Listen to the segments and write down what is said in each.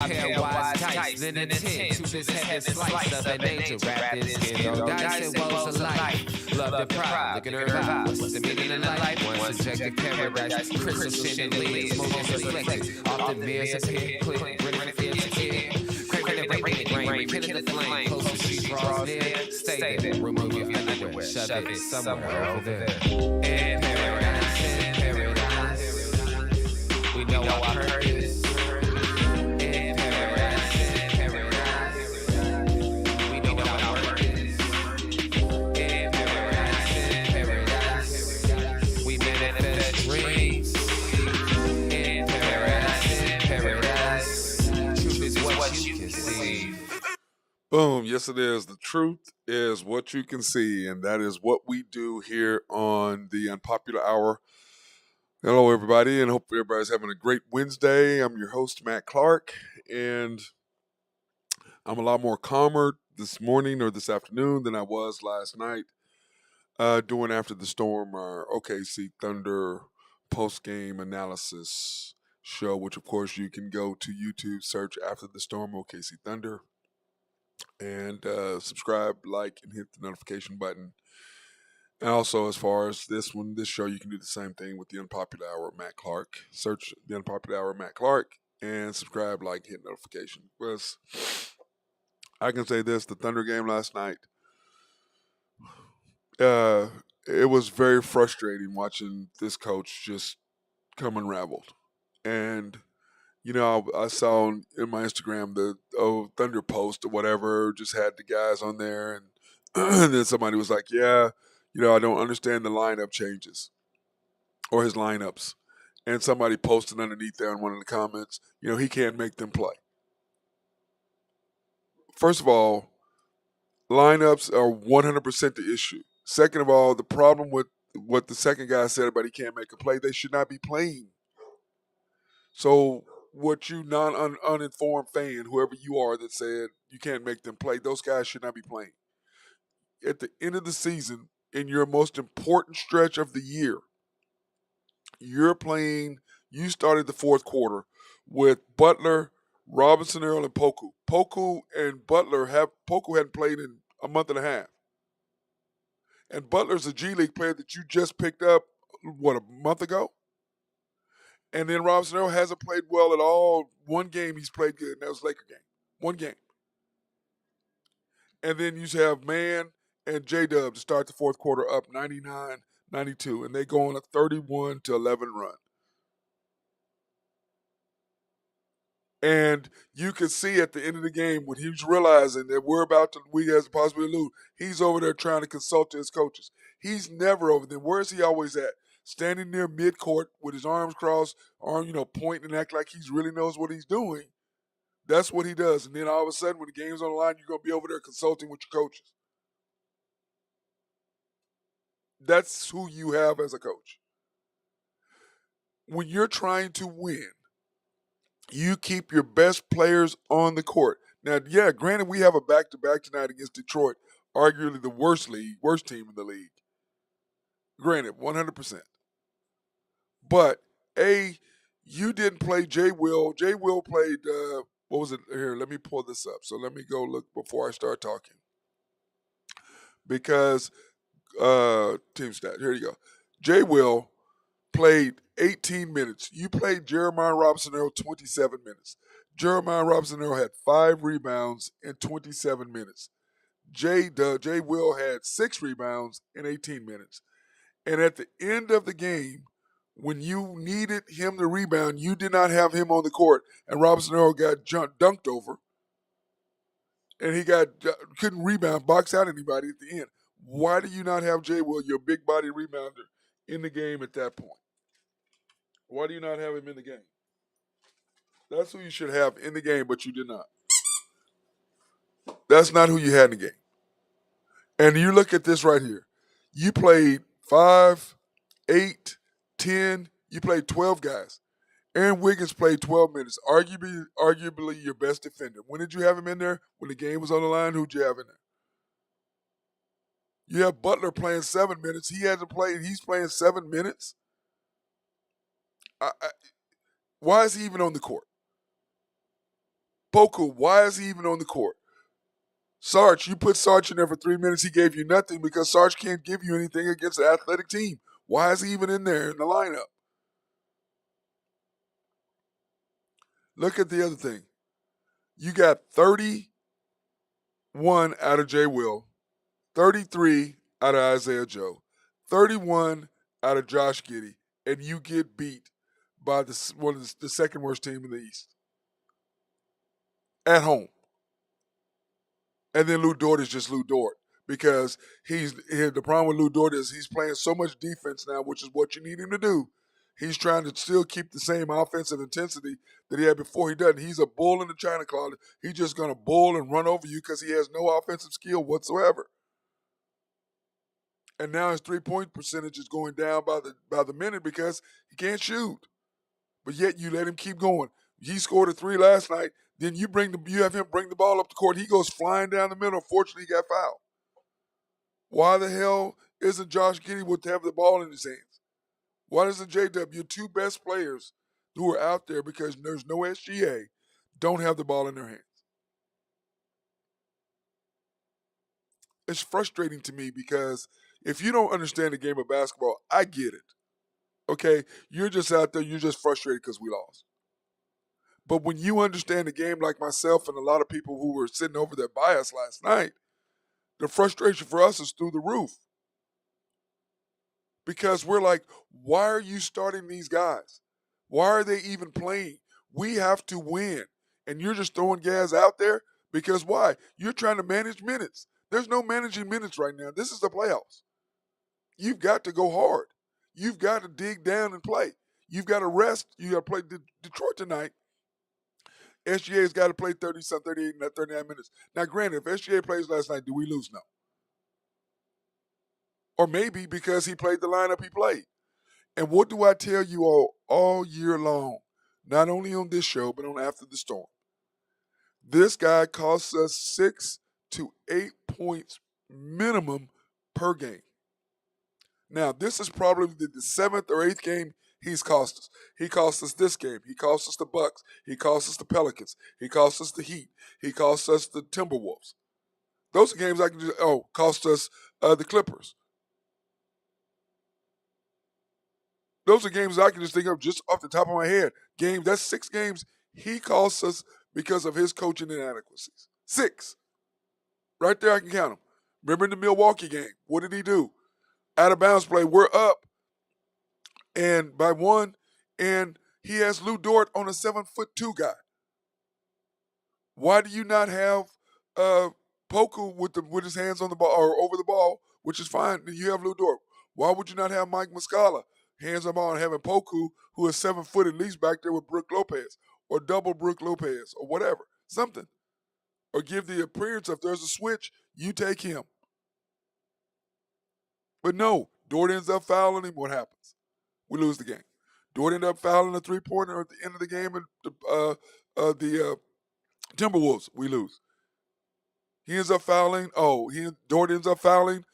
pair wise tights, then attend to this heaven slice of an angel. Wrap this skin on dice and woes of life. Love the pride, look at her vibe. What's the meaning of life? One subjective paradise, crystal chandeliers, motions reflected. Often mirrors appear, quick, ready for fear to fear. Craving the rain, rekindle the flame. Close to she draws near, stay there. Remove your underwear, shove it somewhere over there. In paradise, we know our purpose. Boom. Yes, it is. The truth is what you can see, and that is what we do here on the Unpopular Hour. Hello, everybody, and hope everybody's having a great Wednesday. I'm your host, Matt Clark, and I'm a lot more calmer this morning or this afternoon than I was last night doing After the Storm, our OKC Thunder post-game analysis show, which, of course, you can go to YouTube, search After the Storm OKC Thunder, and subscribe, like, and hit the notification button. And also, as far as this show, you can do the same thing with the Unpopular Hour, Matt Clark. Search the Unpopular Hour, Matt Clark, and subscribe, like, hit notification. Because I can say this: the Thunder game last night, it was very frustrating watching this coach just come unraveled. And I saw in my Instagram the Thunder post or whatever, just had the guys on there, and, and then somebody was like, "Yeah, I don't understand the lineup changes or his lineups." And somebody posted underneath there in one of the comments, he can't make them play. First of all, lineups are 100% the issue. Second of all, the problem with what the second guy said about he can't make a play, they should not be playing. So what you uninformed fan, whoever you are that said you can't make them play, those guys should not be playing. At the end of the season, in your most important stretch of the year, you started the fourth quarter with Butler, Robinson, Earl, and Poku. Poku and Poku hadn't played in a month and a half. And Butler's a G League player that you just picked up, a month ago? And then Robinson Earl hasn't played well at all. One game he's played good, and that was Laker game. One game. And then you have Mann and J-Dub to start the fourth quarter up 99-92, and they go on a 31-11 run. And you can see at the end of the game when he was realizing that we has a possibility to lose, he's over there trying to consult his coaches. He's never over there. Where is he always at? Standing near midcourt with his arms crossed, pointing and act like he really knows what he's doing. That's what he does. And then all of a sudden, when the game's on the line, you're going to be over there consulting with your coaches. That's who you have as a coach. When you're trying to win, you keep your best players on the court. Now, yeah, granted, we have a back-to-back tonight against Detroit, arguably the worst team in the league. Granted, 100%. But, you didn't play Jay Will. Jay Will played, what was it? Here, let me pull this up. So let me go look before I start talking. Because, team stat, here you go. Jay Will played 18 minutes. You played Jeremiah Robinson-Earl 27 minutes. Jeremiah Robinson-Earl had 5 rebounds in 27 minutes. Jay Will had 6 rebounds in 18 minutes. And at the end of the game, when you needed him to rebound, you did not have him on the court, and Robinson-Earl got dunked over, and he couldn't rebound, box out anybody at the end. Why do you not have Jay Will, your big body rebounder, in the game at that point? Why do you not have him in the game? That's who you should have in the game, but you did not. That's not who you had in the game. And you look at this right here. You played 5, 8, 10. You played 12 guys. Aaron Wiggins played 12 minutes, arguably your best defender. When did you have him in there? When the game was on the line, who'd you have in there? You have Butler playing 7 minutes. He hasn't played. He's playing 7 minutes. Why is he even on the court? Poku, why is he even on the court? Sarge, you put Sarge in there for 3 minutes. He gave you nothing because Sarge can't give you anything against an athletic team. Why is he even in there in the lineup? Look at the other thing. You got 31 out of Jay Will, 33 out of Isaiah Joe, 31 out of Josh Giddey, and you get beat by the second worst team in the East at home. And then Lou Dort is just Lou Dort because the problem with Lou Dort is he's playing so much defense now, which is what you need him to do. He's trying to still keep the same offensive intensity that he had before. He doesn't. He's a bull in the china closet. He's just going to bull and run over you because he has no offensive skill whatsoever. And now his 3-point percentage is going down by the minute because he can't shoot. But yet you let him keep going. He scored a 3 last night. Then you have him bring the ball up the court. He goes flying down the middle. Unfortunately, he got fouled. Why the hell isn't Josh Giddey with to have the ball in his hands? Why doesn't J-Dub, your two best players who are out there because there's no SGA, don't have the ball in their hands? It's frustrating to me because if you don't understand the game of basketball, I get it. Okay? You're just out there, you're just frustrated because we lost. But when you understand the game like myself and a lot of people who were sitting over there by us last night, the frustration for us is through the roof. Because we're like, why are you starting these guys? Why are they even playing? We have to win. And you're just throwing guys out there because why? You're trying to manage minutes. There's no managing minutes right now. This is the playoffs. You've got to go hard. You've got to dig down and play. You've got to rest. You got to play Detroit tonight. SGA's got to play 38 and 39 minutes. Now, granted, if SGA plays last night, do we lose? No. Or maybe because he played the lineup he played. And what do I tell you all year long? Not only on this show, but on After the Storm. This guy costs us 6 to 8 points minimum per game. Now, this is probably the 7th or 8th game he's cost us. He cost us this game. He cost us the Bucks. He cost us the Pelicans. He cost us the Heat. He cost us the Timberwolves. Those are games I can just, cost us the Clippers. Those are games I can just think of just off the top of my head. That's 6 games he costs us because of his coaching inadequacies. 6. Right there I can count them. Remember in the Milwaukee game, what did he do? Out of bounds play, we're up and by 1, and he has Lou Dort on a 7'2" guy. Why do you not have Poku with his hands on the ball or over the ball, which is fine? You have Lou Dort. Why would you not have Mike Muscala hands on the ball and having Poku, who is 7 foot at least back there with Brook Lopez or double Brook Lopez or whatever, something, or give the appearance if there's a switch, you take him. But no, Dort ends up fouling him. What happens? We lose the game. Dort ends up fouling a 3-pointer at the end of the game, and the Timberwolves, we lose. He ends up fouling. Dort ends up fouling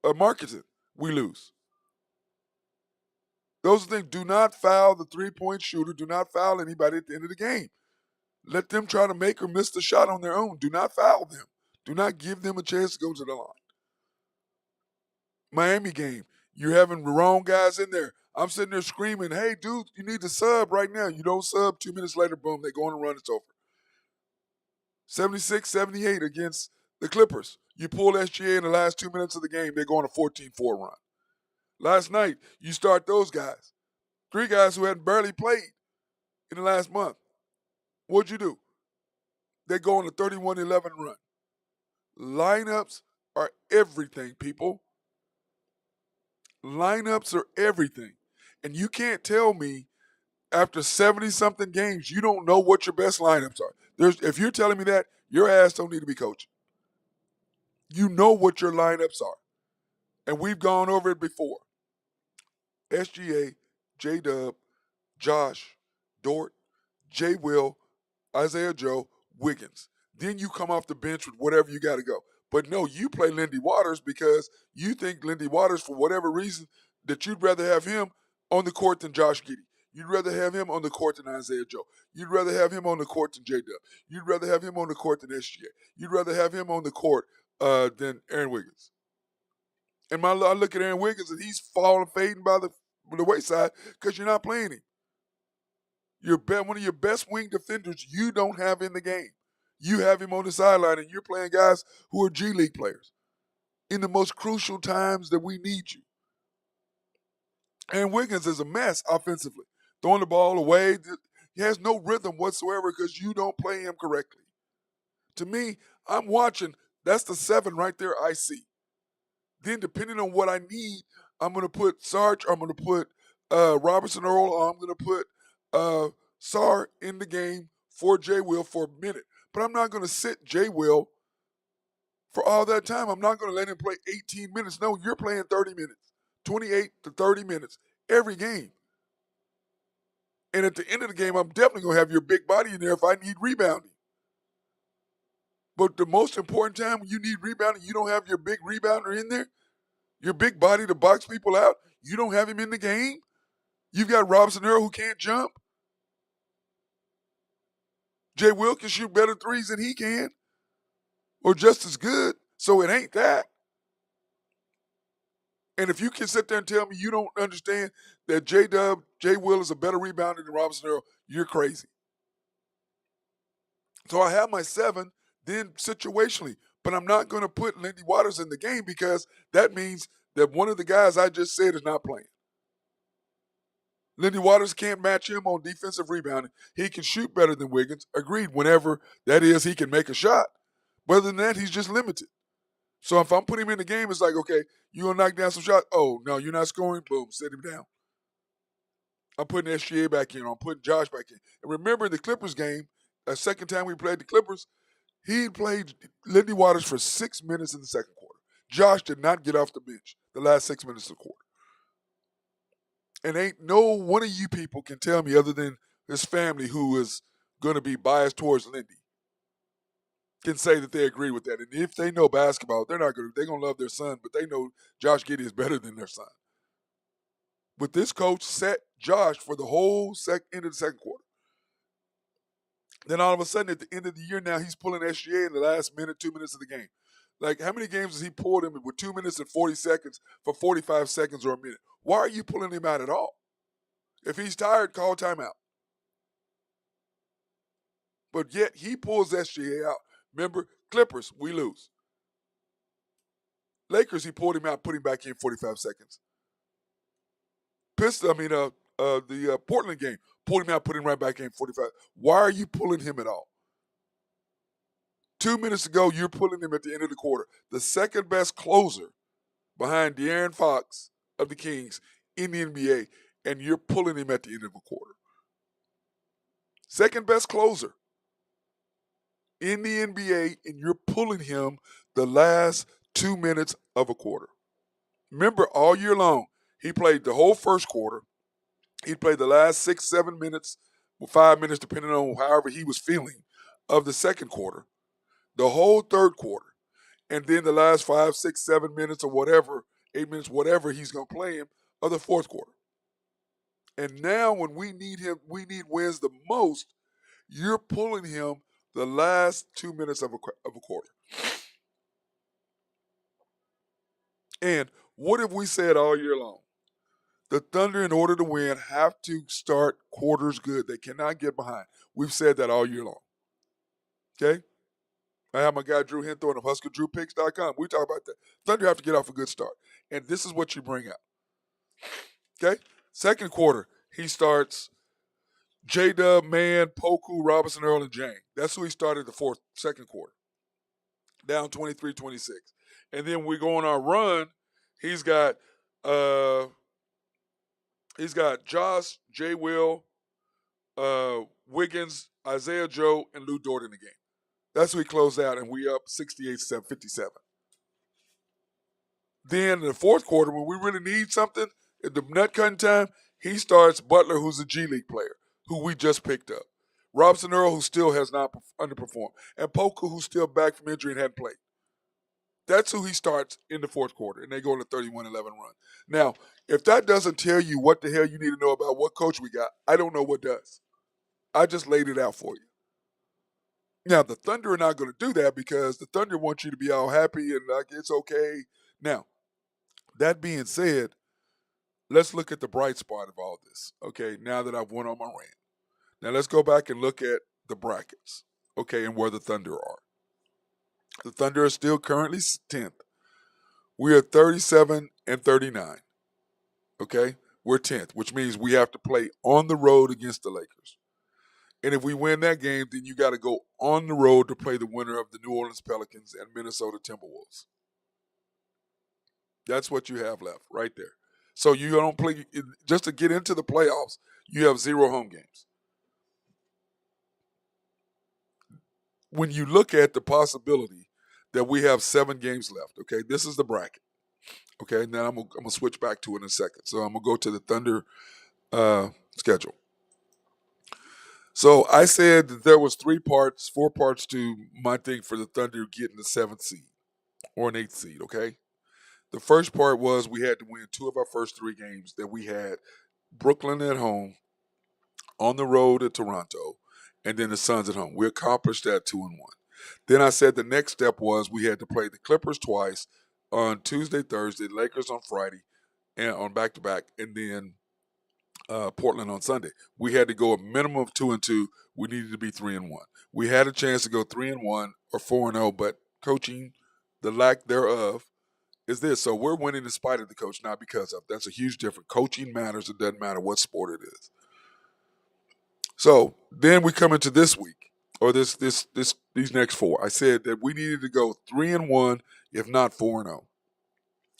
Marketing. We lose. Those are things. Do not foul the 3-point shooter. Do not foul anybody at the end of the game. Let them try to make or miss the shot on their own. Do not foul them. Do not give them a chance to go to the line. Miami game, you're having the wrong guys in there. I'm sitting there screaming, hey, dude, you need to sub right now. You don't sub, 2 minutes later, boom, they go on a run, it's over. 76-78 against the Clippers. You pull SGA in the last 2 minutes of the game, they go on a 14-4 run. Last night, you start those guys. 3 guys who hadn't barely played in the last month. What'd you do? They go on a 31-11 run. Lineups are everything, people. Lineups are everything. And you can't tell me after 70-something games you don't know what your best lineups are. If you're telling me that, your ass don't need to be coaching. You know what your lineups are. And we've gone over it before. SGA, J-Dub, Josh, Dort, J. Will, Isaiah Joe, Wiggins. Then you come off the bench with whatever you got to go. But no, you play Lindy Waters because you think Lindy Waters, for whatever reason, that you'd rather have him on the court than Josh Giddey. You'd rather have him on the court than Isaiah Joe. You'd rather have him on the court than J-Dub. You'd rather have him on the court than SGA. You'd rather have him on the court than Aaron Wiggins. And I look at Aaron Wiggins and he's fading by the wayside because you're not playing him. You're one of your best wing defenders you don't have in the game. You have him on the sideline and you're playing guys who are G League players in the most crucial times that we need you. Aaron Wiggins is a mess offensively. Throwing the ball away. He has no rhythm whatsoever because you don't play him correctly. To me, I'm watching. That's the 7 right there I see. Then depending on what I need, I'm going to put Sarge, I'm going to put Robertson Earl, or I'm going to put Sar in the game for J. Will for a minute. But I'm not going to sit J. Will for all that time. I'm not going to let him play 18 minutes. No, you're playing 30 minutes, 28 to 30 minutes every game. And at the end of the game, I'm definitely going to have your big body in there if I need rebounding. But the most important time when you need rebounding, you don't have your big rebounder in there, your big body to box people out. You don't have him in the game. You've got Robinson Earl who can't jump. Jay Will can shoot better threes than he can, or just as good. So it ain't that. And if you can sit there and tell me you don't understand that Jay Will is a better rebounder than Robinson Earl, you're crazy. So I have my 7, then situationally. But I'm not going to put Lindy Waters in the game because that means that one of the guys I just said is not playing. Lindy Waters can't match him on defensive rebounding. He can shoot better than Wiggins. Agreed, whenever that is, he can make a shot. But other than that, he's just limited. So if I'm putting him in the game, it's like, okay, you going to knock down some shots? Oh, no, you're not scoring? Boom, sit him down. I'm putting SGA back in. I'm putting Josh back in. And remember in the Clippers game, the second time we played the Clippers, he played Lindy Waters for 6 minutes in the second quarter. Josh did not get off the bench the last 6 minutes of the quarter. And ain't no one of you people can tell me other than his family who is going to be biased towards Lindy can say that they agree with that. And if they know basketball, they're going to love their son, but they know Josh Giddey is better than their son. But this coach set Josh for the whole end of the second quarter. Then all of a sudden, at the end of the year now, he's pulling SGA in the last 2 minutes of the game. Like, how many games has he pulled him with 2 minutes and 40 seconds for 45 seconds or a minute? Why are you pulling him out at all? If he's tired, call timeout. But yet, he pulls SGA out. Remember, Clippers, we lose. Lakers, he pulled him out, put him back in 45 seconds. The Portland game, pulled him out, put him right back in 45. Why are you pulling him at all? 2 minutes ago, you're pulling him at the end of the quarter. The second best closer behind De'Aaron Fox of the Kings in the NBA, and you're pulling him at the end of a quarter. Second best closer in the NBA, and you're pulling him the last 2 minutes of a quarter. Remember, all year long, he played the whole first quarter. He played the last 6, 7 minutes, 5 minutes, depending on however he was feeling, of the second quarter, the whole third quarter, and then the last 5, 6, 7 minutes or whatever, 8 minutes, whatever he's going to play him, of the fourth quarter. And now when we need wins the most, you're pulling him the last 2 minutes of a quarter. And what have we said all year long? The Thunder, in order to win, have to start quarters good. They cannot get behind. We've said that all year long. Okay? I have my guy Drew Henthorne of HuskerDrewPicks.com. We talk about that. Thunder have to get off a good start. And this is what you bring out. Okay? Second quarter, he starts J-Dub, Mann, Poku, Robinson, Earl, and Jang. That's who he started the second quarter. Down 23-26. And then we go on our run. He's got Josh, J. Will, Wiggins, Isaiah Joe, and Lou Dort in the game. That's who he closed out, and we up 68-57. Then in the fourth quarter, when we really need something, at the nut cutting time, he starts Butler, who's a G League player, who we just picked up. Robinson Earl, who still has not underperformed. And Poku, who's still back from injury and hadn't played. That's who he starts in the fourth quarter, and they go on a 31-11 run. Now, if that doesn't tell you what the hell you need to know about what coach we got, I don't know what does. I just laid it out for you. Now, the Thunder are not going to do that because the Thunder want you to be all happy and like it's okay. Now, that being said, let's look at the bright spot of all this. Okay, now that I've went on my rant. Now let's go back and look at the brackets. Okay, and where the Thunder are. The Thunder are still currently 10th. We are 37 and 39. Okay, we're 10th, which means we have to play on the road against the Lakers. And if we win that game, then you got to go on the road to play the winner of the New Orleans Pelicans and Minnesota Timberwolves. That's what you have left right there. So you don't play, just to get into the playoffs, you have 0 home games. When you look at the possibility that we have 7 games left, okay, this is the bracket. Okay, now I'm gonna switch back to it in a second. So I'm gonna go to the Thunder schedule. So I said that there was 4 parts to my thing for the Thunder getting the 7th seed or an 8th seed. Okay, the first part was we had to win 2 of our first 3 games that we had: Brooklyn at home, on the road at Toronto, and then the Suns at home. We accomplished that 2-1. Then I said the next step was we had to play the Clippers twice on Tuesday, Thursday, Lakers on Friday, and on back-to-back, and then Portland on Sunday. We had to go a minimum of 2-2. We needed to be 3-1. We had a chance to go 3-1 or 4-0, but coaching, the lack thereof, is this. So we're winning in spite of the coach, not because of. That's a huge difference. Coaching matters. It doesn't matter what sport it is. So then we come into this week, or these next 4. I said that we needed to go 3-1, if not 4-0.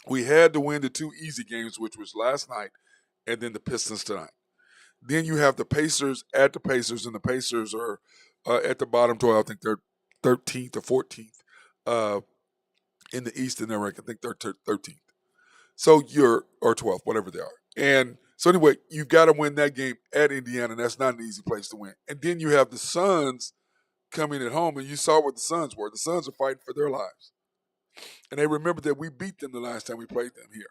We had to win the 2 easy games, which was last night and then the Pistons tonight. Then you have the Pacers at the Pacers, and the Pacers are at the bottom 12. I think they're 13th or 14th in the East, and they're ranked, I think they're 13th. So or 12th, whatever they are. And so anyway, you've got to win that game at Indiana, and that's not an easy place to win. And then you have the Suns coming at home, and you saw what the Suns were. The Suns are fighting for their lives. And they remember that we beat them the last time we played them here.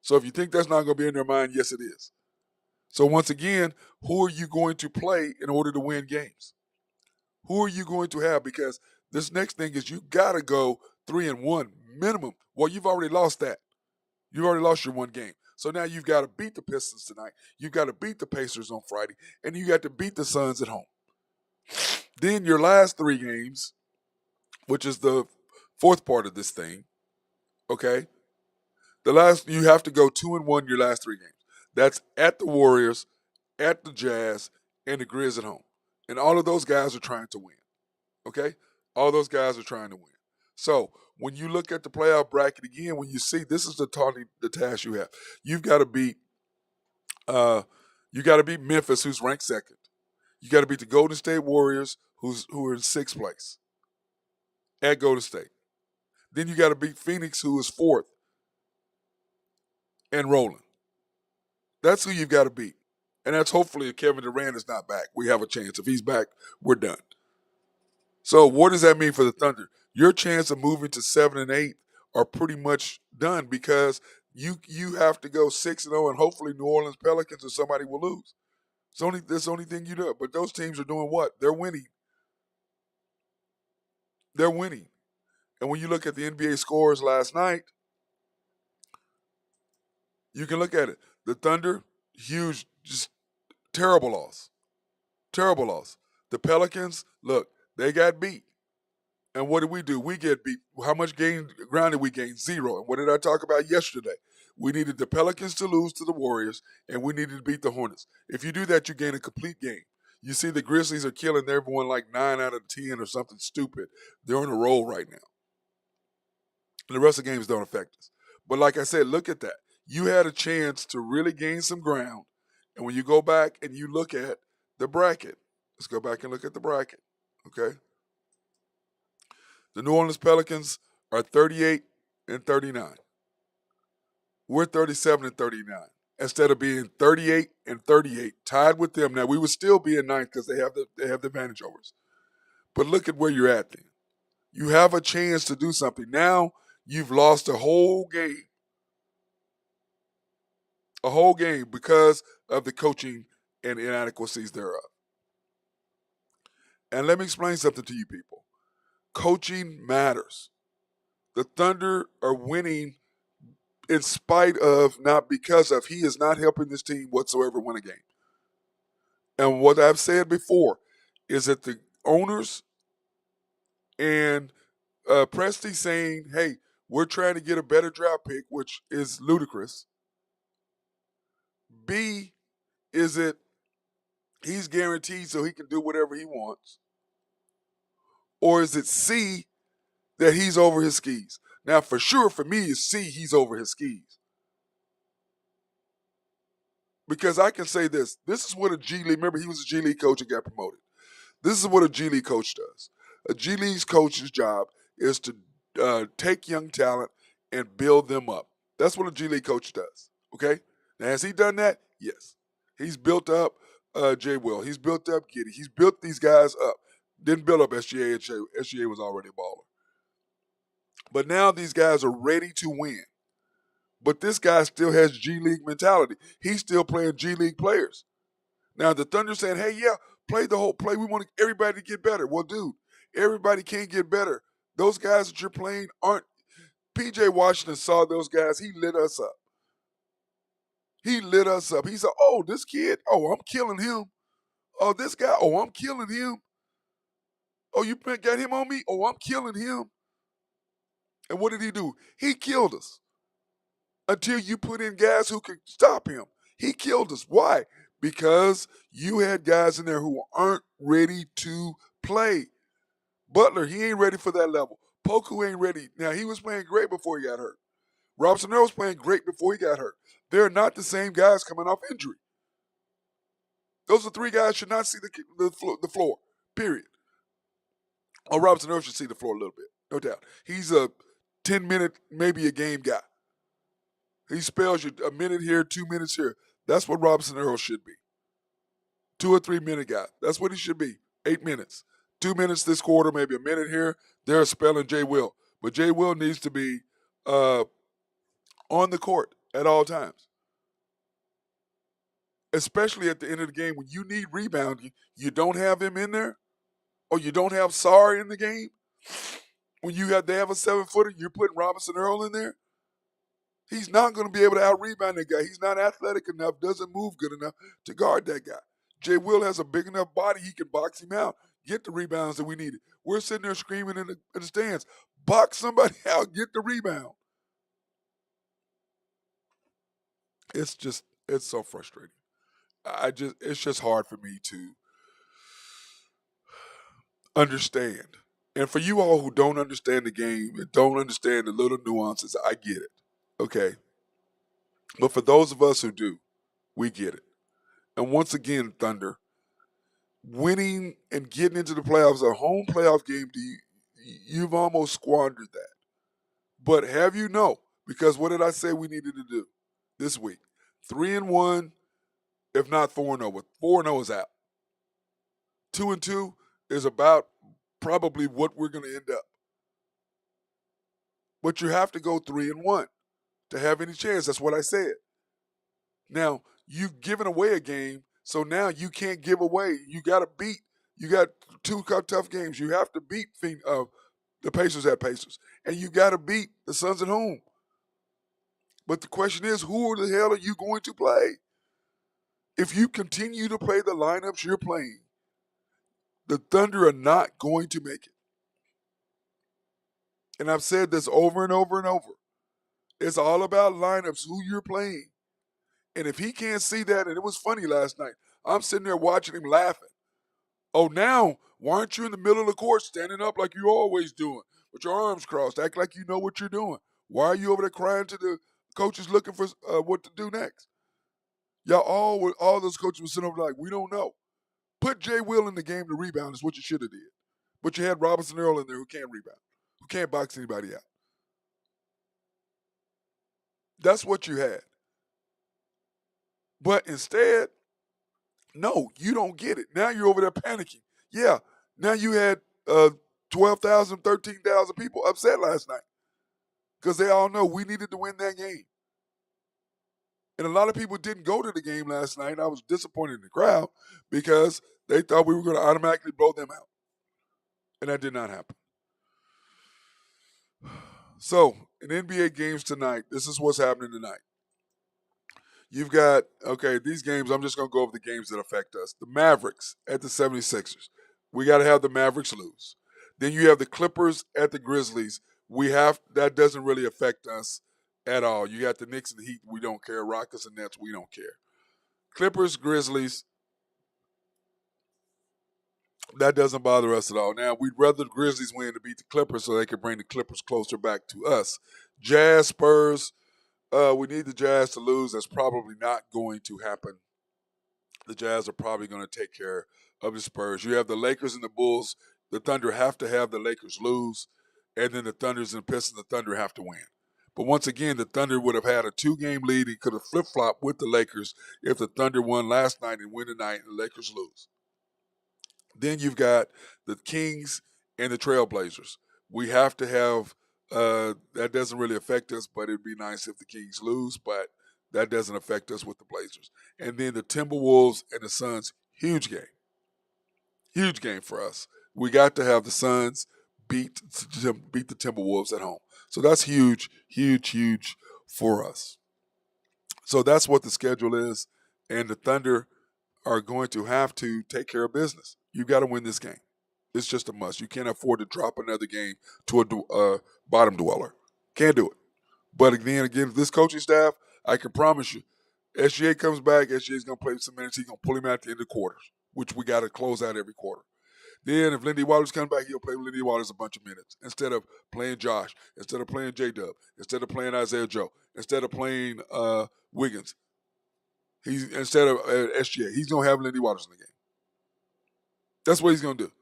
So if you think that's not going to be in their mind, yes, it is. So once again, who are you going to play in order to win games? Who are you going to have? Because this next thing is you got to go 3-1 minimum. Well, you've already lost that. You've already lost your 1 game. So now you've got to beat the Pistons tonight. You've got to beat the Pacers on Friday. And you got to beat the Suns at home. Then your last 3 games, which is the 4th part of this thing, okay? You have to go 2-1 your last 3 games. That's at the Warriors, at the Jazz, and the Grizz at home. And all of those guys are trying to win. Okay? All those guys are trying to win. So when you look at the playoff bracket again, when you see this is the task you have. You've got to beat Memphis, who's ranked 2nd. You got to beat the Golden State Warriors, who are in 6th place at Golden State. Then you got to beat Phoenix, who is 4th and rolling. That's who you've got to beat. And that's hopefully if Kevin Durant is not back. We have a chance. If he's back, we're done. So what does that mean for the Thunder? Your chance of moving to 7 and 8 are pretty much done because you have to go 6-0 and hopefully New Orleans Pelicans or somebody will lose. That's the only thing you do. But those teams are doing what? They're winning. They're winning. And when you look at the NBA scores last night, you can look at it. The Thunder, huge, just terrible loss. Terrible loss. The Pelicans, look, they got beat. And what did we do? We get beat. How much ground did we gain? 0. And what did I talk about yesterday? We needed the Pelicans to lose to the Warriors, and we needed to beat the Hornets. If you do that, you gain a complete game. You see the Grizzlies are killing everyone like 9 out of 10 or something stupid. They're on a roll right now. And the rest of the games don't affect us. But like I said, look at that. You had a chance to really gain some ground. And when you go back and you look at the bracket, let's go back and look at the bracket, okay? The New Orleans Pelicans are 38 and 39. We're 37 and 39. Instead of being 38 and 38, tied with them. Now, we would still be in 9th because they have the advantage over us. But look at where you're at then. You have a chance to do something. Now, you've lost a whole game. A whole game because of the coaching and inadequacies thereof. And let me explain something to you people. Coaching matters. The Thunder are winning in spite of, not because of. He is not helping this team whatsoever win a game. And what I've said before is that the owners and Presti saying, hey, we're trying to get a better draft pick, which is ludicrous. B, is it he's guaranteed so he can do whatever he wants? Or is it C, that he's over his skis? Now, for sure, for me, it's C, he's over his skis. Because I can say this. This is what a G League, remember he was a G League coach and got promoted. This is what a G League coach does. A G League coach's job is to take young talent and build them up. That's what a G League coach does. Okay? Now, has he done that? Yes. He's built up Jay Will. He's built up Giddy. He's built these guys up. Didn't build up SGA. SGA was already a baller. But now these guys are ready to win. But this guy still has G League mentality. He's still playing G League players. Now the Thunder saying, hey, yeah, play the whole play. We want everybody to get better. Well, dude, everybody can't get better. Those guys that you're playing aren't. PJ Washington saw those guys. He lit us up. He lit us up. He said, oh, this kid, oh, I'm killing him. Oh, this guy, oh, I'm killing him. Oh, you got him on me? Oh, I'm killing him. And what did he do? He killed us. Until you put in guys who could stop him. He killed us. Why? Because you had guys in there who aren't ready to play. Butler, he ain't ready for that level. Poku ain't ready. Now, he was playing great before he got hurt. Robinson Earl was playing great before he got hurt. They're not the same guys coming off injury. Those are three guys should not see the floor, period. Oh, Robinson Earl should see the floor a little bit, no doubt. He's a 10-minute, maybe a game guy. He spells you a minute here, 2 minutes here. That's what Robinson Earl should be. 2 or 3 minute guy. That's what he should be. 8 minutes. 2 minutes this quarter, maybe a minute here. They're spelling Jay Will. But Jay Will needs to be on the court at all times. Especially at the end of the game when you need rebounding. You don't have him in there. Or you don't have Sarr in the game. When they have a 7-footer, you're putting Robinson Earl in there. He's not going to be able to out-rebound that guy. He's not athletic enough, doesn't move good enough to guard that guy. Jay Will has a big enough body, he can box him out, get the rebounds that we needed. We're sitting there screaming in the stands, box somebody out, get the rebound. It's so frustrating. It's just hard for me to understand. And for you all who don't understand the game and don't understand the little nuances, I get it. Okay? But for those of us who do, we get it. And once again, Thunder, winning and getting into the playoffs, a home playoff game, you've almost squandered that. But have you know? Because what did I say we needed to do this week? 3-1, if not 4-0. With 4-0 is out. 2-2 is about probably what we're going to end up. But you have to go 3-1 to have any chance. That's what I said. Now, you've given away a game, so now you can't give away. You got to beat. You got 2 tough games. You have to beat the Pacers at Pacers. And you got to beat the Suns at home. But the question is, who the hell are you going to play? If you continue to play the lineups you're playing, the Thunder are not going to make it. And I've said this over and over and over. It's all about lineups, who you're playing. And if he can't see that, and it was funny last night, I'm sitting there watching him laughing. Oh, now, why aren't you in the middle of the court standing up like you're always doing, with your arms crossed, act like you know what you're doing? Why are you over there crying to the coaches looking for what to do next? Y'all all those coaches were sitting over like, we don't know. Put Jay Will in the game to rebound is what you should have did. But you had Robinson Earl in there who can't rebound, who can't box anybody out. That's what you had. But instead, no, you don't get it. Now you're over there panicking. Yeah, now you had 12,000, 13,000 people upset last night. because they all know we needed to win that game. And a lot of people didn't go to the game last night. I was disappointed in the crowd because they thought we were going to automatically blow them out. And that did not happen. So, in NBA games tonight, this is what's happening tonight. You've got, these games, I'm just going to go over the games that affect us. The Mavericks at the 76ers. We got to have the Mavericks lose. Then you have the Clippers at the Grizzlies. That doesn't really affect us at all. You got the Knicks and the Heat, we don't care. Rockets and Nets, we don't care. Clippers, Grizzlies, that doesn't bother us at all. Now, we'd rather the Grizzlies win to beat the Clippers so they can bring the Clippers closer back to us. Jazz, Spurs, we need the Jazz to lose. That's probably not going to happen. The Jazz are probably going to take care of the Spurs. You have the Lakers and the Bulls. The Thunder have to have the Lakers lose, and then the Thunders and Pistons, the Thunder have to win. But once again, the Thunder would have had a 2-game lead and could have flip-flopped with the Lakers if the Thunder won last night and win tonight and the Lakers lose. Then you've got the Kings and the Trailblazers. We have to have that doesn't really affect us, but it'd be nice if the Kings lose, but that doesn't affect us with the Blazers. And then the Timberwolves and the Suns, huge game. Huge game for us. We got to have the Suns beat the Timberwolves at home. So that's huge, huge, huge for us. So that's what the schedule is. And the Thunder are going to have to take care of business. You got to win this game. It's just a must. You can't afford to drop another game to a bottom dweller. Can't do it. But again, this coaching staff, I can promise you, SGA comes back, SGA's going to play some minutes. He's going to pull him out at the end of quarters, which we got to close out every quarter. Then if Lindy Waters comes back, he'll play Lindy Waters a bunch of minutes instead of playing Josh, instead of playing J-Dub, instead of playing Isaiah Joe, instead of playing Wiggins. Instead of SGA. He's going to have Lindy Waters in the game. That's what he's going to do.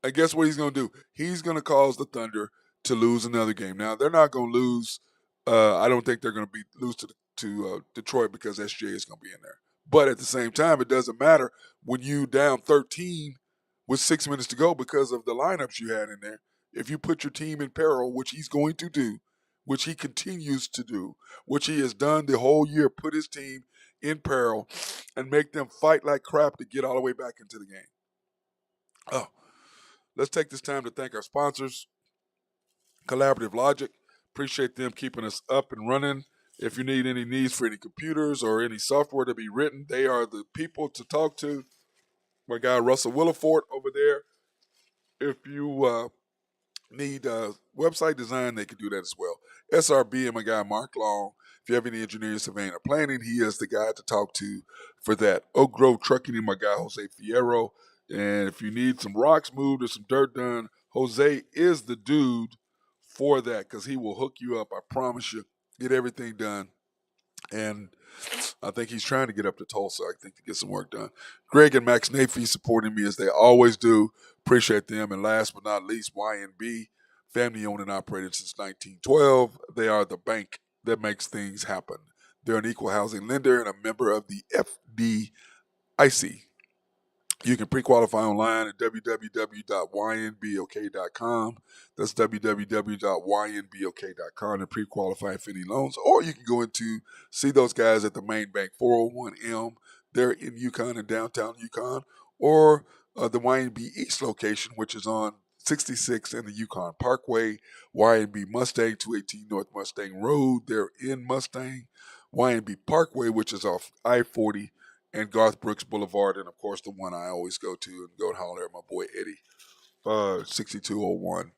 And guess what he's going to do? He's going to cause the Thunder to lose another game. Now, they're not going to lose. I don't think they're going to lose to Detroit because SGA is going to be in there. But at the same time, it doesn't matter when you down 13 with 6 minutes to go because of the lineups you had in there. If you put your team in peril, which he's going to do, which he continues to do, which he has done the whole year, put his team in peril and make them fight like crap to get all the way back into the game. Oh, let's take this time to thank our sponsors, Collaborative Logic. Appreciate them keeping us up and running. If you need any needs for any computers or any software to be written, they are the people to talk to. My guy Russell Williford over there. If you need website design, they can do that as well. SRB and my guy Mark Long. If you have any engineering, surveying, or planning, he is the guy to talk to for that. Oak Grove Trucking and my guy Jose Fierro. And if you need some rocks moved or some dirt done, Jose is the dude for that because he will hook you up. I promise you, get everything done. And I think he's trying to get up to Tulsa, I think, to get some work done. Greg and Max Nafee supporting me as they always do. Appreciate them. And last but not least, YNB, family owned and operated since 1912. They are the bank that makes things happen. They're an equal housing lender and a member of the FDIC. You can pre-qualify online at www.ynbok.com. That's www.ynbok.com to pre-qualify for any loans. Or you can go into see those guys at the main bank, 401M. They're in Yukon and downtown Yukon. Or the YNB East location, which is on 66 and the Yukon Parkway. YNB Mustang, 218 North Mustang Road. They're in Mustang. YNB Parkway, which is off I-40 and Garth Brooks Boulevard, and of course the one I always go to and go and holler at my boy Eddie, 6201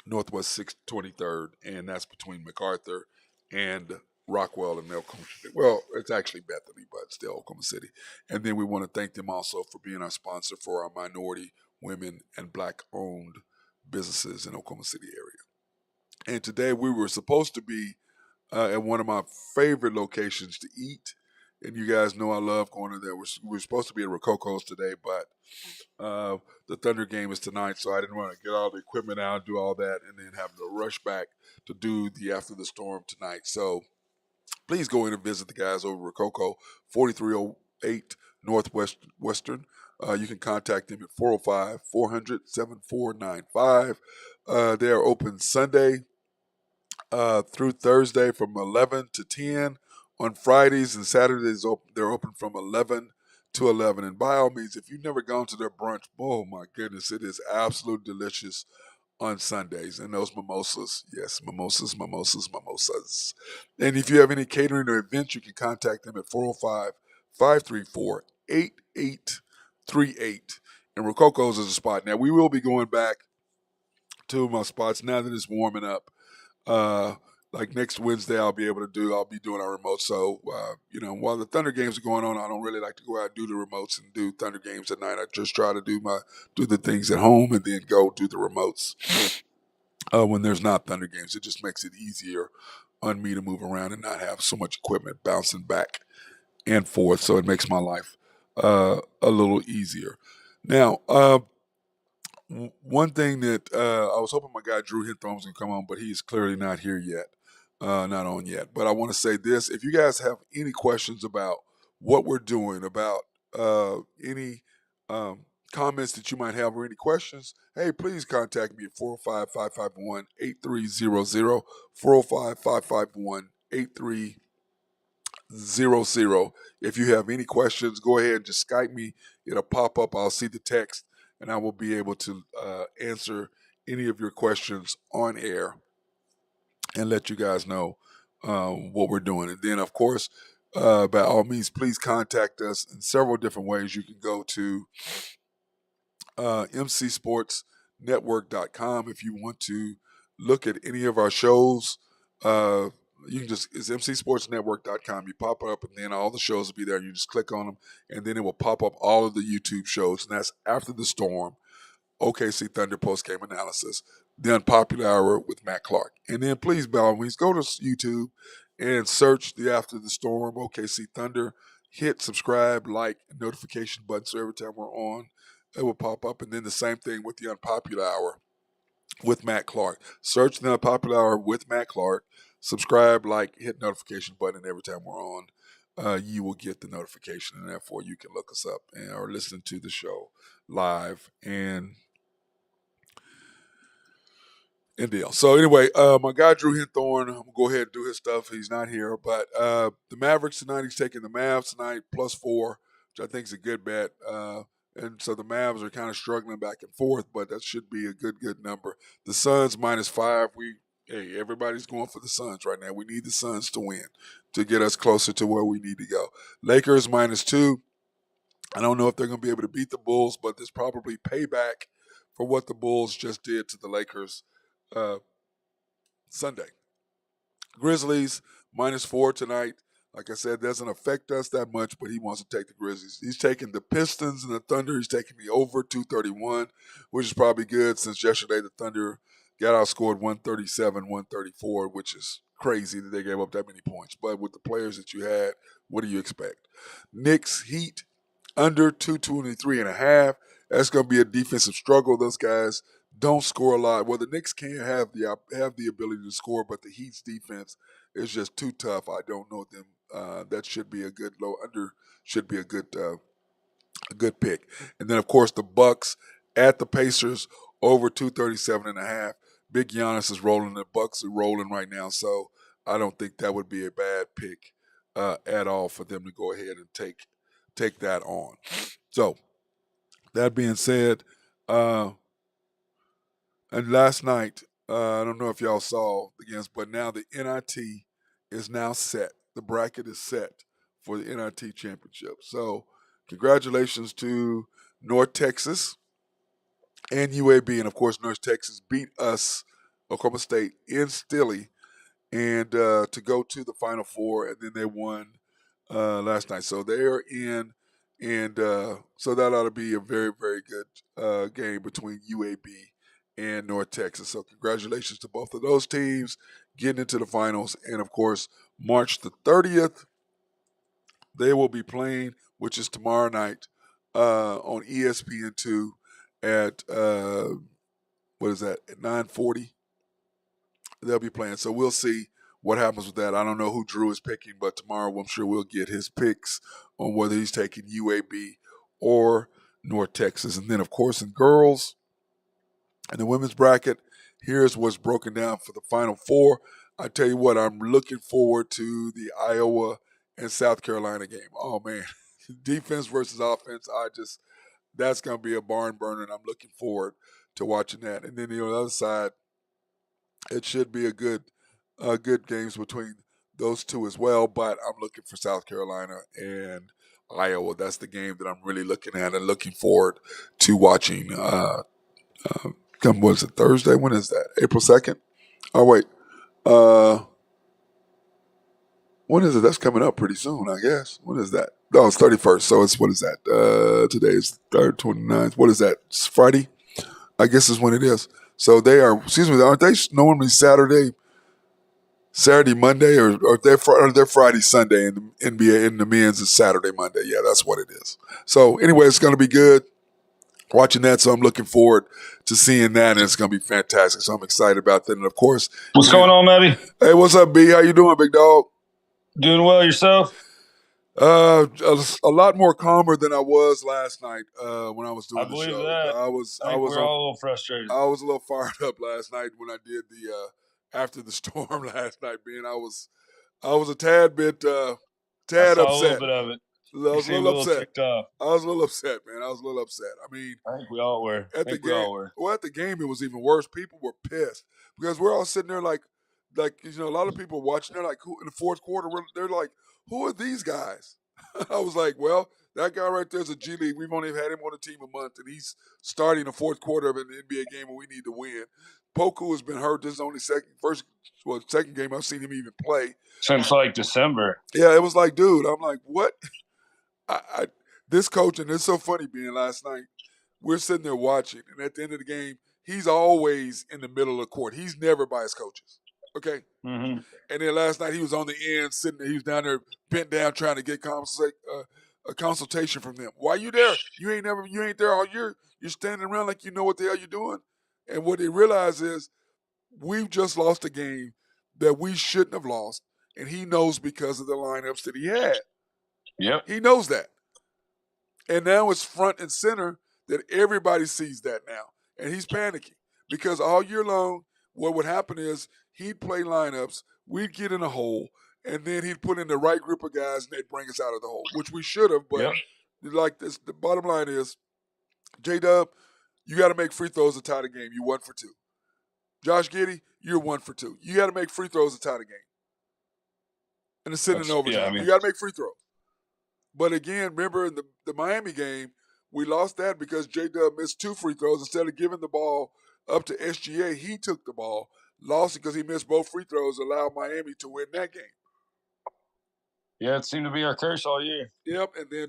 Northwest 623rd, and that's between MacArthur and Rockwell and Oklahoma City. Well, it's actually Bethany, but still Oklahoma City. And then we want to thank them also for being our sponsor for our minority, women, and black-owned businesses in Oklahoma City area. And today we were supposed to be at one of my favorite locations to eat. And you guys know I love going to there. We're supposed to be at Rococo's today, but the Thunder game is tonight, so I didn't want to get all the equipment out, do all that, and then have to rush back to do the After the Storm tonight. So please go in and visit the guys over at Rococo, 4308 Northwest Western. You can contact them at 405-400-7495. They are open Sunday through Thursday from 11 to 10. On Fridays and Saturdays, they're open from 11 to 11. And by all means, if you've never gone to their brunch, oh my goodness, it is absolutely delicious on Sundays. And those mimosas, yes, mimosas, mimosas, mimosas. And if you have any catering or events, you can contact them at 405 534 8838. And Rococo's is a spot. Now, we will be going back to my spots now that it's warming up. Uh, like next Wednesday, I'll be doing our remote. So, while the Thunder games are going on, I don't really like to go out and do the remotes and do Thunder games at night. I just try to do the things at home and then go do the remotes when there's not Thunder games. It just makes it easier on me to move around and not have so much equipment bouncing back and forth. So it makes my life a little easier. Now, one thing that I was hoping my guy Drew Hinthorn was going to come on, but he's clearly not here yet, not on yet. But I want to say this: if you guys have any questions about what we're doing, about any comments that you might have, or any questions, hey, please contact me at 405-551-8300, 405-551-8300. If you have any questions, go ahead and just Skype me. It'll pop up. I'll see the text, and I will be able to answer any of your questions on air and let you guys know what we're doing. And then, of course, by all means, please contact us in several different ways. You can go to mcsportsnetwork.com if you want to look at any of our shows. You can it's mcsportsnetwork.com. You pop it up, and then all the shows will be there. You just click on them, and then it will pop up all of the YouTube shows, and that's After the Storm, OKC Thunder Post-Game Analysis, The Unpopular Hour with Matt Clark. And then please, by all means, go to YouTube and search the After the Storm, OKC Thunder. Hit subscribe, like, and notification button so every time we're on, it will pop up. And then the same thing with The Unpopular Hour with Matt Clark. Search The Unpopular Hour with Matt Clark. Subscribe, like, hit notification button, and every time we're on, you will get the notification, and therefore you can look us up or listen to the show live and deal. So anyway, my guy Drew Hinthorn, I'm gonna go ahead and do his stuff. He's not here, but the Mavericks tonight. He's taking the Mavs tonight +4, which I think is a good bet. And so the Mavs are kind of struggling back and forth, but that should be a good number. The Suns -5. Everybody's going for the Suns right now. We need the Suns to win to get us closer to where we need to go. Lakers -2. I don't know if they're going to be able to beat the Bulls, but there's probably payback for what the Bulls just did to the Lakers Sunday. Grizzlies -4 tonight. Like I said, doesn't affect us that much, but he wants to take the Grizzlies. He's taking the Pistons and the Thunder. He's taking the over 231, which is probably good since yesterday the Thunder got outscored 137-134, which is crazy that they gave up that many points. But with the players that you had, what do you expect? Knicks Heat under 223.5. That's going to be a defensive struggle. Those guys don't score a lot. Well, the Knicks can have the ability to score, but the Heat's defense is just too tough. I don't know them. That should be a good low under. Should be a good pick. And then of course the Bucks at the Pacers over 237.5. Big Giannis is rolling. The Bucks are rolling right now, so I don't think that would be a bad pick at all for them to go ahead and take that on. So that being said, and last night, I don't know if y'all saw the games, but now the NIT is now set. The bracket is set for the NIT championship. So congratulations to North Texas and UAB. And, of course, North Texas beat us, Oklahoma State, in Stilley, and to go to the Final Four, and then they won last night. So they are in, and so that ought to be a very, very good game between UAB and North Texas. So congratulations to both of those teams getting into the finals. And, of course, March the 30th, they will be playing, which is tomorrow night, on ESPN2 at, what is that, at 9:40? They'll be playing. So we'll see what happens with that. I don't know who Drew is picking, but tomorrow I'm sure we'll get his picks on whether he's taking UAB or North Texas. And then, of course, in girls, in the women's bracket, here's what's broken down for the Final Four. I tell you what, I'm looking forward to the Iowa and South Carolina game. Oh man, defense versus offense. That's gonna be a barn burner, and I'm looking forward to watching that. And then on the other side, it should be a good games between those two as well. But I'm looking for South Carolina and Iowa. That's the game that I'm really looking at and looking forward to watching. Come was it Thursday? When is that? April 2nd? Oh wait, uh, when is it? That's coming up pretty soon, I guess. When is that? No, it's 31st. So it's what is that? Today is 29th. What is that? It's Friday. I guess is when it is. So they are. Excuse me. Aren't they normally Saturday, Monday, or they're Friday, Sunday in the NBA? In the men's is Saturday, Monday. Yeah, that's what it is. So anyway, it's going to be good watching that. So I'm looking forward to seeing that, and it's going to be fantastic. So I'm excited about that. And of course, what's going on, Matty? Hey, what's up, B? How you doing, big dog? Doing well yourself? A lot more calmer than I was last night when I was doing I the believe show. that. I was we're all a little frustrated. I was a little fired up last night when I did the after the storm last night. Being I was a tad bit I tad saw upset. a little bit of it. I was a little upset. Ticked off. I was a little upset, man. I was a little upset. I mean, I think we all were. at the game, it was even worse. People were pissed because we're all sitting there like a lot of people watching. They're like, who in the fourth quarter? They're like, who are these guys? I was like, well, that guy right there is a G League. We've only had him on the team a month, and he's starting the fourth quarter of an NBA game, and we need to win. Poku has been hurt. This is only second game I've seen him even play since like December. Yeah, it was like, dude, I'm like, what? This coach, and it's so funny being last night. We're sitting there watching, and at the end of the game, he's always in the middle of the court. He's never by his coaches. Okay. Mm-hmm. And then last night he was on the end, sitting there. He was down there, bent down, trying to get a consultation from them. Why you there? You ain't there all year. You're standing around like you know what the hell you're doing. And what they realize is we've just lost a game that we shouldn't have lost, and he knows because of the lineups that he had. Yep. He knows that. And now it's front and center that everybody sees that now. And he's panicking because all year long, what would happen is he'd play lineups, we'd get in a hole, and then he'd put in the right group of guys and they'd bring us out of the hole, which we should have. But like this, the bottom line is, J-Dub, you got to make free throws to tie the game. You 1 for 2. Josh Giddey, you're 1 for 2. You got to make free throws to tie the game. And it's sitting in overtime. You got to make free throws. But again, remember in the Miami game, we lost that because J-Dub missed 2 free throws. Instead of giving the ball up to SGA, he took the ball, lost it because he missed both free throws, allowed Miami to win that game. Yeah, it seemed to be our curse all year. Yep, and then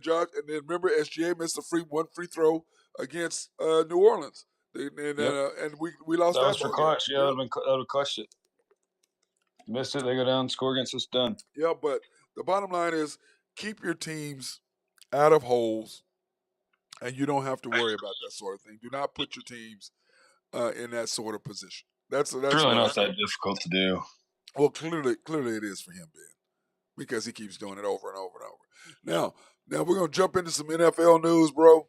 remember SGA missed one free throw against New Orleans, and we lost that. That was for clutch. Yeah, that would have clutched it. Missed it, they go down, score against us, done. Yeah, but the bottom line is keep your teams out of holes, and you don't have to worry about that sort of thing. Do not put your teams in that sort of position. That's really not that difficult to do. Well, clearly it is for him, Ben, because he keeps doing it over and over and over. Now we're gonna jump into some NFL news, bro.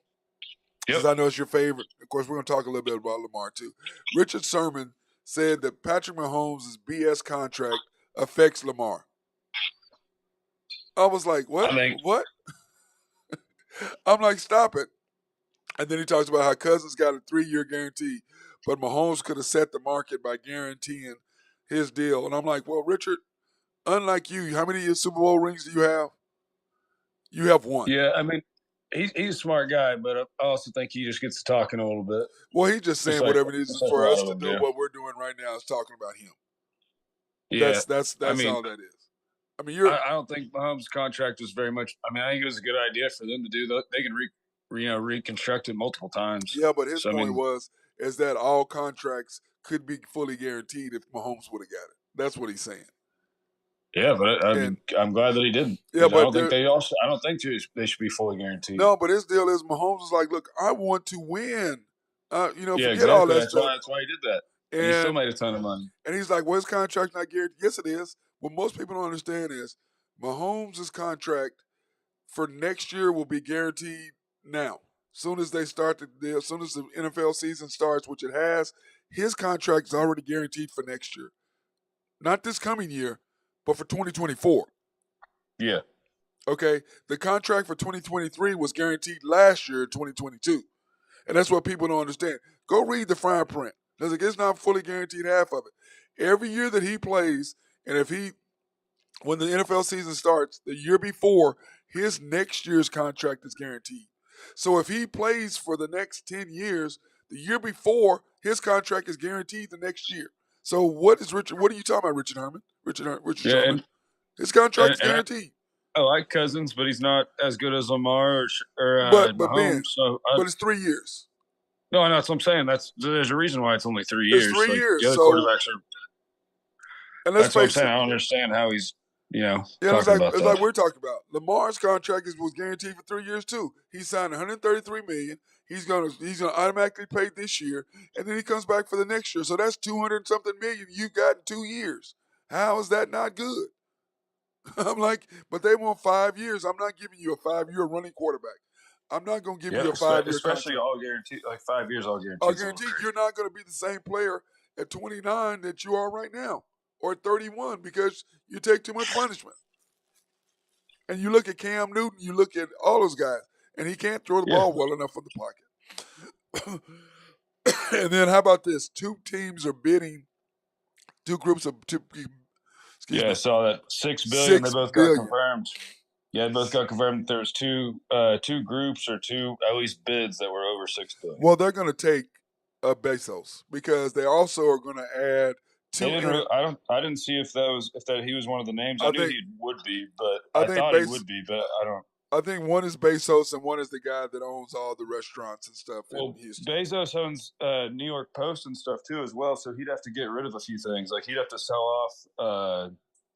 Because I know it's your favorite. Of course, we're gonna talk a little bit about Lamar too. Richard Sherman said that Patrick Mahomes' BS contract affects Lamar. I was like, what? What? I'm like, stop it. And then he talks about how Cousins got a 3-year guarantee, but Mahomes could have set the market by guaranteeing his deal. And I'm like, well, Richard, unlike you, how many Super Bowl rings do you have? You have 1. Yeah, I mean, he's a smart guy, but I also think he just gets to talking a little bit. Well, he's just saying whatever it is for us to do. What we're doing right now is talking about him. Yeah, that's all that is. I mean, I don't think Mahomes' contract was very much. I mean, I think it was a good idea for them to do that. They can reconstruct it multiple times. Yeah, but his point is that all contracts could be fully guaranteed if Mahomes would have got it. That's what he's saying. Yeah, but I'm glad that he didn't. Yeah, but I don't think they should be fully guaranteed. No, but his deal is Mahomes is like, look, I want to win. Forget exactly. all that stuff. That's why he did that. And he still made a ton of money. And he's like, well, his contract's not guaranteed. Yes, it is. What most people don't understand is Mahomes' contract for next year will be guaranteed now. As soon as as soon as the NFL season starts, which it has, his contract is already guaranteed for next year. not this coming year, but for 2024. Yeah. Okay, the contract for 2023 was guaranteed last year, 2022, and that's what people don't understand. Go read the fine print. It's not fully guaranteed half of it. Every year that he plays, and when the NFL season starts, the year before, his next year's contract is guaranteed. So if he plays for the next 10 years, the year before, his contract is guaranteed the next year. So what are you talking about, Richard Herman? Richard Yeah, Sherman? His contract is guaranteed. I like Cousins, but he's not as good as Lamar or But Mahomes. Ben, but it's 3 years. No, that's what I'm saying. There's a reason why it's only 3 It's years. 3 years. The other So, quarterbacks are. and let's That's what I'm face saying. it. I don't understand how he's, Yeah, talking about it's that. like we're talking about. Lamar's contract was guaranteed for 3 years too. He signed $133 million. He's gonna automatically pay this year, and then he comes back for the next year. So that's 200-something million you got in 2 years. How is that not good? I'm like, but they want 5 years. I'm not giving you a 5-year running quarterback. I'm not going to give you a 5-year especially contract. all guaranteed, like 5 years, all guaranteed. All guaranteed. You're not going to be the same player at 29 that you are right now, or at 31, because you take too much punishment. And you look at Cam Newton, you look at all those guys, and he can't throw the ball well enough from the pocket. And then how about this? 2 teams are bidding. 2 groups of I saw that $6 billion. They both got confirmed. Yeah, they both got confirmed. There was two groups or at least bids that were over $6 billion. Well, they're going to take Bezos because they also are going to add 2. I didn't see if he was one of the names. I knew he would be, but I thought he would be, but I don't. I think one is Bezos and one is the guy that owns all the restaurants and stuff in Houston. Bezos owns New York Post and stuff too as well, so he'd have to get rid of a few things. Like he'd have to sell off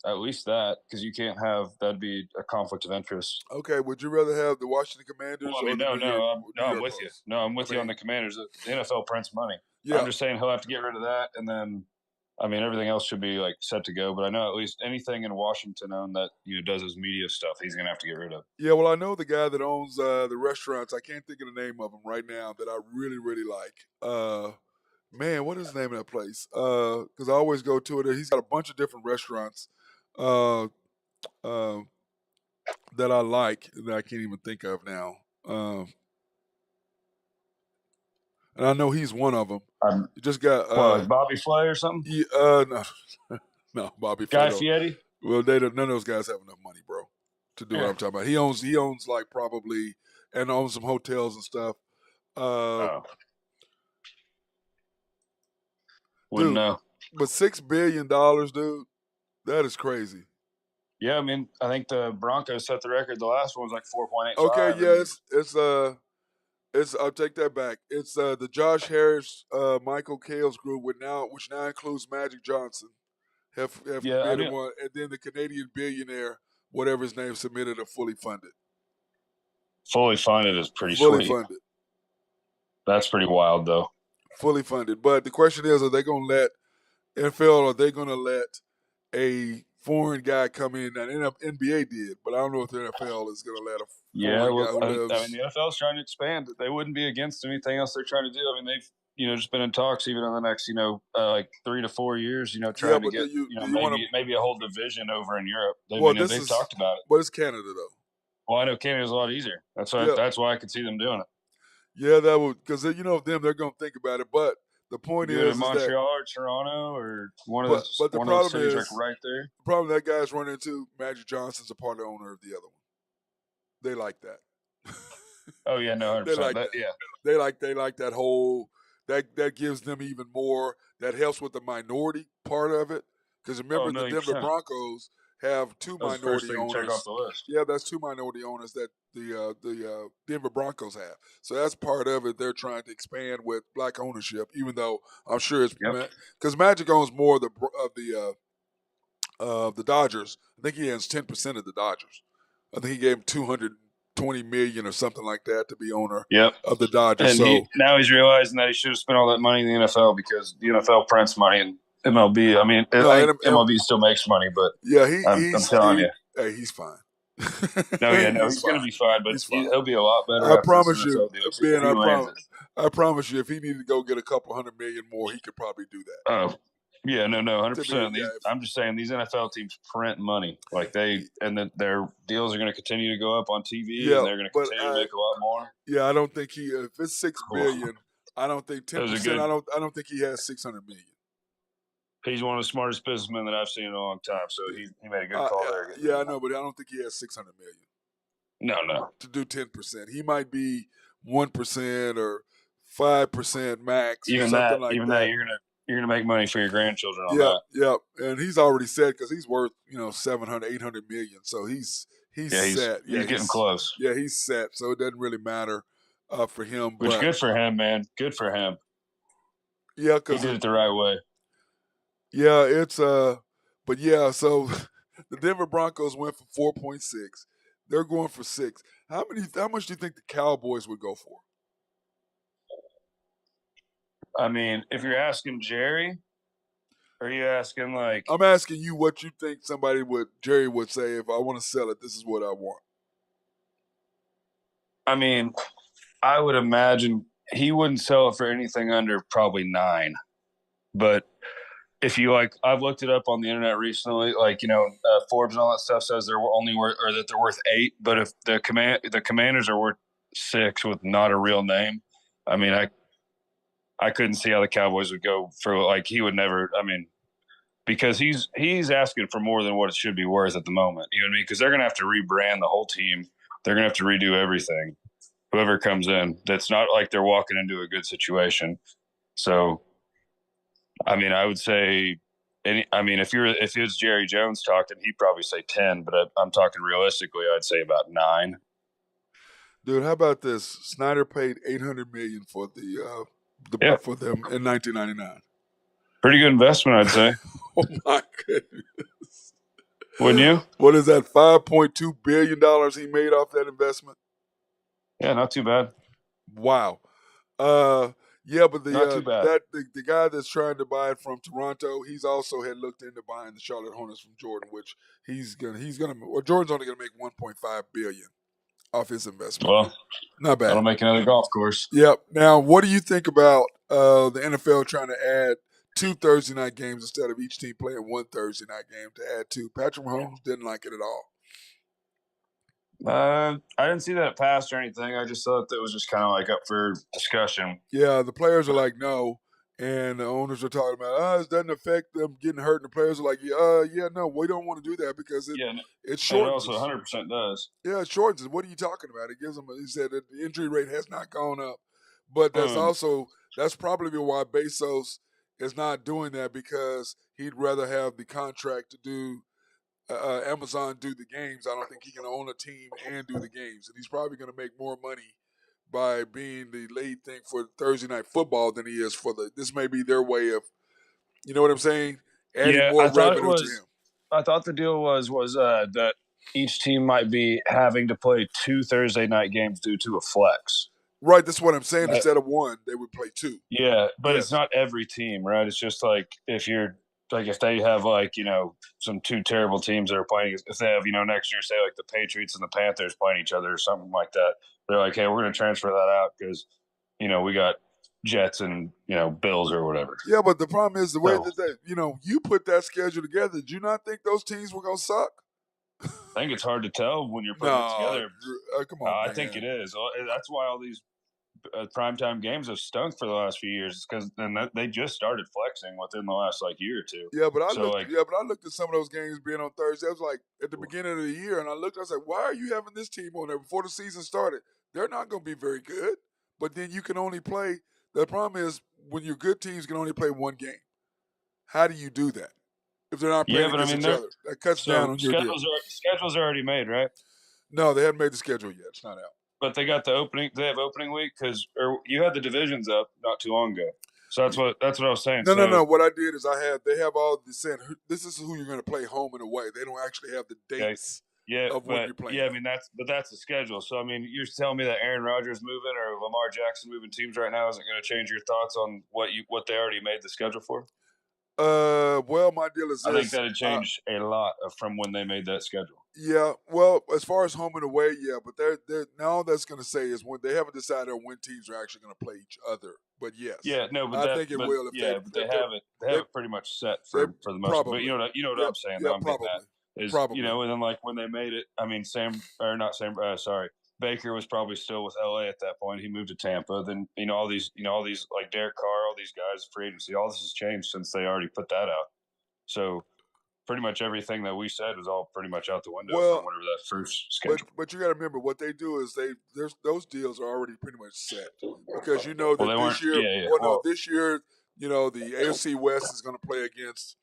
at least that, because you can't have that'd be a conflict of interest. Okay, would you rather have the Washington Commanders? Well, I'm with you. No, I'm with you on the Commanders. The NFL prints money. Yeah. I'm just saying he'll have to get rid of that, and then everything else should be like set to go. But I know at least anything in Washington owned that does his media stuff, he's gonna have to get rid of. Yeah, well, I know the guy that owns the restaurants. I can't think of the name of him right now that I really, really like. Man, what is the name of that place? Because I always go to it. He's got a bunch of different restaurants that I like that I can't even think of now. And I know he's one of them. You just got like Bobby Flay or something. No, Bobby Guy Flay. Fieri. Well, none of those guys have enough money, bro, to do what I'm talking about. He owns like probably and owns some hotels and stuff. Wouldn't know. But $6 billion, dude, that is crazy. Yeah, I think the Broncos set the record. The last one was like 4.85. Okay, yeah, it's I'll take that back. It's the Josh Harris, Michael Kale's group, which now includes Magic Johnson, have bid one, and then the Canadian billionaire, whatever his name, submitted a fully funded. Fully funded is pretty fully sweet. Funded. That's pretty wild, though. Fully funded, but the question is, are they going to let NFL? Are they going to let a foreign guy come in? Now, NBA did, but I don't know if the NFL is going to let a foreign guy who lives. The NFL is trying to expand. They wouldn't be against anything else they're trying to do. They've just been in talks even in the next like 3 to 4 years. Trying to get maybe a whole division over in Europe. They've talked about it. But it's Canada though. Well, I know Canada's a lot easier. That's why I could see them doing it. Yeah, that would, because they're going to think about it. But the point is Montreal or Toronto or one of those cities right there. The problem that guy's running into, Magic Johnson's a part owner of the other one. They like that. Oh yeah, no, 100%. They like that. Yeah, they like that whole that gives them even more. That helps with the minority part of it. Because remember, the Denver Broncos have 2 minority owners. Check off the list. Yeah, that's 2 minority owners that the Denver Broncos have. So that's part of it. They're trying to expand with black ownership, even though I'm sure it's because Magic owns more of the Dodgers. I think he has 10% of the Dodgers. I think he gave him $220 million or something like that to be owner of the Dodgers. And now he's realizing that he should have spent all that money in the NFL because the NFL prints money and MLB. MLB still makes money, but I'm telling you, hey, he's fine. He's going to be fine, but he'll be a lot better. I promise you, Ben. I promise you, if he needed to go get a couple $100 million more, he could probably do that. Oh, Yeah, no, 100%. I'm just saying these NFL teams print money, like and their deals are going to continue to go up on TV, and they're going to continue to make a lot more. Yeah, I don't think if it's $6 billion, I don't think 10%. I don't think he has $600 million. He's one of the smartest businessmen that I've seen in a long time, so he made a good call there. Yeah, I know, but I don't think he has $600 million. No. To do 10%, he might be 1% or 5% max. Even or something that, like even that, you're gonna make money for your grandchildren on that. Yeah, and he's already said because he's worth 700, 800 million, so he's set. He's getting close. Yeah, he's set, so it doesn't really matter for him. Which good for him, man. Good for him. Yeah, because he did it the right way. Yeah, it's but yeah, so the Denver Broncos went for 4.6. They're going for 6. How much do you think the Cowboys would go for? I mean, if you're asking Jerry, or are you asking like? I'm asking you what you think Jerry would say if I want to sell it. This is what I want. I mean, I would imagine he wouldn't sell it for anything under probably 9. But if you I've looked it up on the internet recently. Forbes and all that stuff says they're only worth, or that they're worth 8. But if the Commanders are worth 6 with not a real name, I mean, I couldn't see how the Cowboys would go for he would never. I mean, because he's asking for more than what it should be worth at the moment. You know what I mean? Because they're going to have to rebrand the whole team. They're going to have to redo everything. Whoever comes in, that's not like they're walking into a good situation. So, I mean, I would say, if it was Jerry Jones talking, he'd probably say 10. But I'm talking realistically, I'd say about 9. Dude, how about this? Snyder paid $800 million for for them in 1999. Pretty good investment, I'd say. Oh my goodness! Wouldn't you? What is that? $5.2 billion he made off that investment. Yeah, not too bad. Wow. Yeah, but not too bad. The guy that's trying to buy it from Toronto, he's also had looked into buying the Charlotte Hornets from Jordan, which Jordan's only gonna make $1.5 billion off his investment. Well, not bad. That'll make another golf course. Yep. Now, what do you think about the NFL trying to add 2 Thursday night games instead of each team playing 1 Thursday night game to add 2? Patrick Mahomes didn't like it at all. I didn't see that passed or anything. I just thought that was just kind of up for discussion. Yeah, the players are like, no. And the owners are talking about, it doesn't affect them getting hurt. And the players are like, no, we don't want to do that because it shortens. It also 100% does. Yeah, it shortens. What are you talking about? It gives them, he said that the injury rate has not gone up. But that's probably why Bezos is not doing that, because he'd rather have the contract to do Amazon do the games. I don't think he can own a team and do the games. And he's probably going to make more money by being the lead thing for Thursday night football than he is for this may be their way of, you know what I'm saying? Adding more revenue to him. I thought the deal was that each team might be having to play 2 Thursday night games due to a flex. Right, that's what I'm saying. Instead of 1, they would play 2. Yeah, but it's not every team, right? It's just if you're if they have some 2 terrible teams that are playing, if they have next year, say the Patriots and the Panthers playing each other or something like that, they're like, hey, we're going to transfer that out because we got Jets and Bills or whatever. Yeah, but the problem is the way that you put that schedule together. Did you not think those teams were going to suck? I think it's hard to tell when you're putting it together. Come on, I think it is. That's why all these primetime games have stunk for the last few years, because they just started flexing within the last year or 2. Yeah, but I looked at some of those games being on Thursday. I was at the beginning of the year, and I was like, why are you having this team on there before the season started? They're not going to be very good. But then you can only play. The problem is when your good teams can only play 1 game. How do you do that if they're not playing against each other? That cuts down on your deal. Schedules are already made, right? No, they haven't made the schedule yet. It's not out. But they got the opening. They have opening week or you had the divisions up not too long ago. So that's what I was saying. No. What I did is they have all the saying this is who you're going to play home and away. They don't actually have the dates of when you're playing. Yeah, I mean that's the schedule. So I mean, you're telling me that Aaron Rodgers moving or Lamar Jackson moving teams right now isn't going to change your thoughts on what they already made the schedule for? Well, my deal is this. I think that had changed a lot from when they made that schedule. Yeah, well, as far as home and away, yeah, but they're now all that's going to say is when they haven't decided on when teams are actually going to play each other. But yes, Yeah, no, I think it will if yeah, but they if have it. They they have it pretty much set they for the most. But probably you know what yep I'm saying. yeah Though I'm getting probably at is probably and then like when they made it, I mean Sam or not Sam. Sorry, Baker was probably still with LA at that point. He moved to Tampa. Then all these like Derek Carr, all these guys, free agency, all this has changed since they already put that out. So pretty much everything that we said was all pretty much out the window from well. whatever that first schedule. But you got to remember what they do is there's those deals are already pretty much set because you know Well, they that weren't. this year Yeah, yeah. well no Well, this year you know the AFC West is going to play against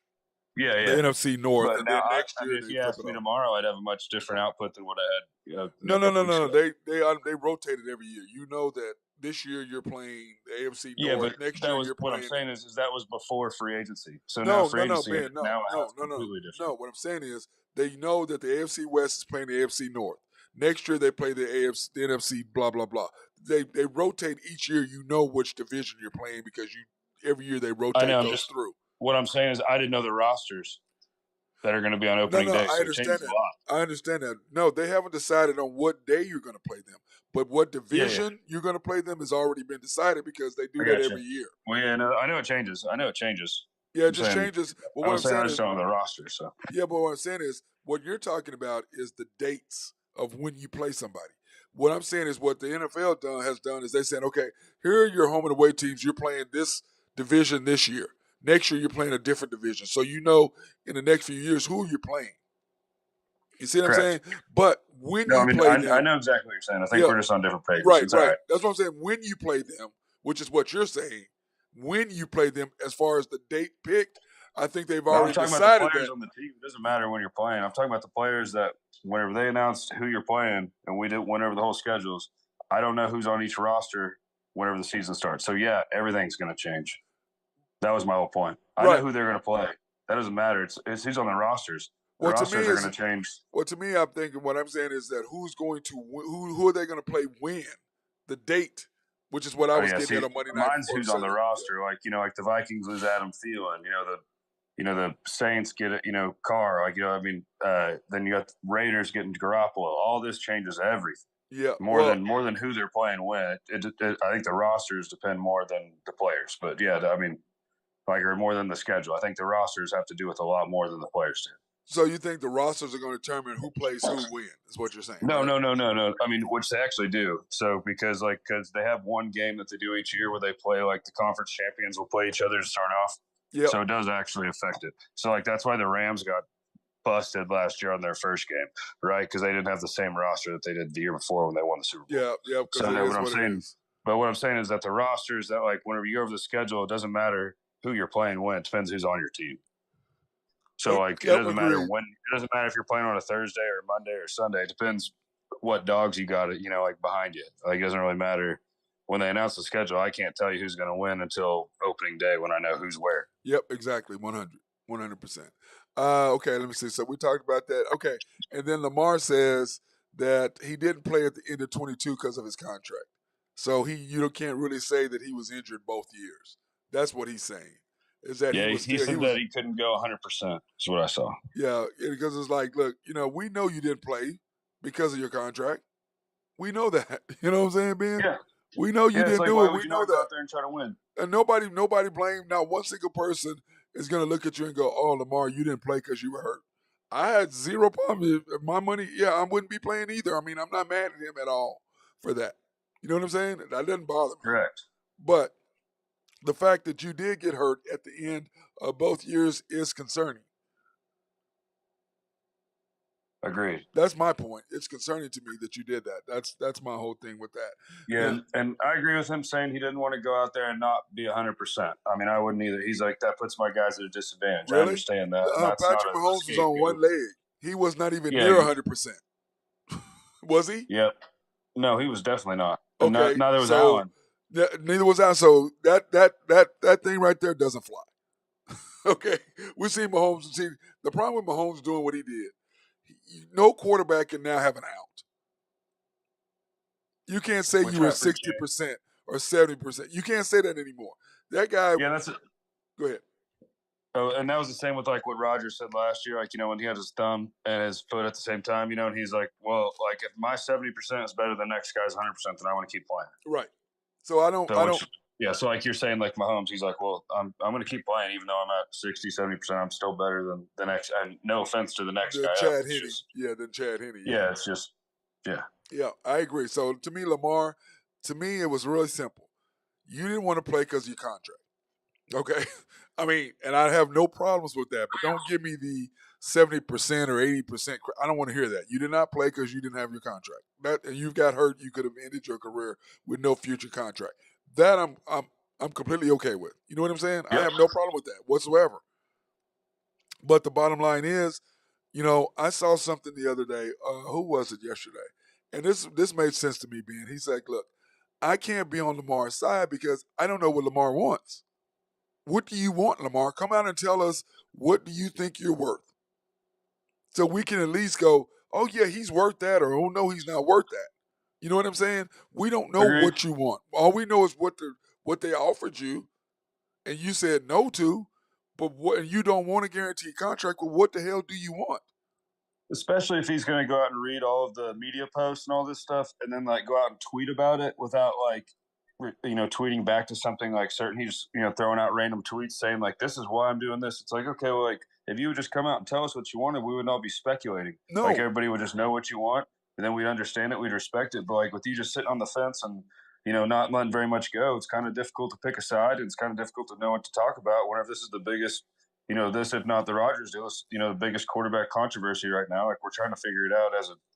yeah, the yeah. NFC North, But and now, then next I year mean, if they you flip asked it me over. tomorrow, I'd have a much different output than what I had, No, a no, couple no, weeks no, no. ago. They rotated every year. You know that this year you're playing the AFC Yeah, North. but Next that year was you're what I'm playing. saying is that was before free agency. So now No, free no, no, agency Ben. No, now it no, has no, no, completely no. different. What I'm saying is they know that the AFC West is playing the AFC North. Next year they play the AFC, the NFC, blah blah blah. They rotate each year. You know which division you're playing because you every year they I rotate know. those through. What I'm saying is I didn't know the rosters that are going to be on No, opening no, day, I so it understand changes a that. lot. I understand that. No, they haven't decided on what day you're going to play them, but what Yeah, yeah. division you're going to play them has already been decided because they do I that got you. every year. Well, yeah, no, I know it changes. I know it changes. Yeah, it I'm just saying, changes. But I what was I'm saying I saying just is, don't know the roster. So yeah, but what I'm saying is, what you're talking about is the dates of when you play somebody. What I'm saying is, what the NFL has done is they said, okay, here are your home and away teams. You're playing this division this year. Next year, you're playing a different division. So you know in the next few years who you're playing. You see what I'm correct. saying? But when No, I you mean play I them, know exactly what you're saying. I think yeah, we're just on different pages. right, It's all right. right. That's what I'm saying. When you play them, which is what you're saying, when you play them, as far as the date picked, I think they've No, I'm already talking about the decided players that. on the team. It doesn't matter when you're playing. I'm talking about the players that whenever they announced who you're playing and we did whenever the whole schedules, I don't know who's on each roster whenever the season starts. So yeah, everything's going to change. That was my whole point. I know Right. who they're going to play. That doesn't matter. It's who's on the rosters. The Well, to me rosters are going is to change. well to me. I'm thinking what I'm saying is that who's going to who are they going to play when the date, which is what I Oh was yeah, getting see, at on Monday Night mine's or who's on the Sunday. roster. Like like the Vikings lose Adam Thielen. The Saints get it. Carr. Then you got the Raiders getting Garoppolo. All this changes everything. Yeah. More Well, than who they're playing with. I think the rosters depend more than the players. But yeah, I mean, or more than the schedule. I think the rosters have to do with a lot more than the players do. so you think the rosters are going to determine who plays who when? Is what you're saying? No, right? no. I mean, which they actually do. So because they have one game that they do each year where they play like the conference champions will play each other to start off. Yeah. So it does actually affect it. So that's why the Rams got busted last year on their first game, right? Because they didn't have the same roster that they did the year before when they won the Super Bowl. Yeah, yeah. Because So it no, is what it is. But what I'm saying is that the rosters that whenever you go over the schedule, it doesn't matter who you're playing when. It depends who's on your team. So it Yep, doesn't matter agreed. when. It doesn't matter if you're playing on a Thursday or Monday or Sunday. It depends what dogs you got it. Behind you. It doesn't really matter when they announce the schedule. I can't tell you who's going to win until opening day when I know who's where. Yep, exactly. 100%. Okay, let me see. So we talked about that. Okay, and then Lamar says that he didn't play at the end of 22 because of his contract. So you can't really say that he was injured both years. That's what he's saying. Is that Yeah, he was he still said that he couldn't go 100%. Is what I saw. Yeah, because it's like, look, we know you didn't play because of your contract. We know that. You know what I'm saying, Ben? Yeah. We know you It's didn't like, do why it. would We you know not go that. out there and try to win? And nobody blame. Not one single person is going to look at you and go, "Oh, Lamar, you didn't play because you were hurt." I had zero problem. If my money, yeah, I wouldn't be playing either. I mean, I'm not mad at him at all for that. You know what I'm saying? That doesn't bother me. Correct. But the fact that you did get hurt at the end of both years is concerning. Agreed. That's my point. It's concerning to me that you did that. That's my whole thing with that. Yeah, Now, and I agree with him saying he didn't want to go out there and not be 100%. I mean, I wouldn't either. He's like, that puts my guys at a disadvantage. I really, understand that. And that's not Patrick an Mahomes was on one scapegoat. leg. He was not even Yeah. near 100%. Was he? Yep. No, he was definitely not. And Okay, neither was so Allen. neither was I. So that thing right there doesn't fly. Okay, we see Mahomes. See, the problem with Mahomes doing what he did, no quarterback can now have an out. You can't say you were 60% or 70%. You can't say that anymore. That guy. Yeah, that's it. Go ahead. Oh, and that was the same with like what Roger said last year. Like, when he had his thumb and his foot at the same time, and he's like, well, like if my 70% is better than the next guy's 100%, then I want to keep playing. Right. So I don't. Yeah, so like you're saying, like Mahomes, he's like, well, I'm going to keep playing even though I'm at 60, 70%. I'm still better than the next. And no offense to the next guy. Chad Henne. Than Chad Henne. Yeah, it's just, yeah. Yeah, I agree. So to me, Lamar, it was really simple. You didn't want to play because of your contract. Okay? I mean, and I have no problems with that, but don't give me the 70% or 80%. I don't want to hear that. You did not play because you didn't have your contract. And you got hurt, you could have ended your career with no future contract. That I'm completely okay with. You know what I'm saying? Yep. I have no problem with that whatsoever. But the bottom line is, I saw something the other day. Who was it yesterday? And this made sense to me, Ben. He's like, look, I can't be on Lamar's side because I don't know what Lamar wants. What do you want, Lamar? Come out and tell us, what do you think you're worth? So we can at least go, oh, yeah, he's worth that, or oh, no, he's not worth that. You know what I'm saying? We don't know what you want. All we know is what they offered you, and you said no to, but you don't want a guaranteed contract. Well, what the hell do you want? Especially if he's going to go out and read all of the media posts and all this stuff, and then like go out and tweet about it without like, tweeting back to something like certain. He's throwing out random tweets saying like, "This is why I'm doing this." It's like, okay, well, like if you would just come out and tell us what you wanted, we would all be speculating. No, like everybody would just know what you want, and then we'd understand it, we'd respect it. But like with you just sitting on the fence and not letting very much go, it's kind of difficult to pick a side, and it's kind of difficult to know what to talk about. Whenever this is the biggest. This, if not the Rodgers deal, is, the biggest quarterback controversy right now. Like we're trying to figure it out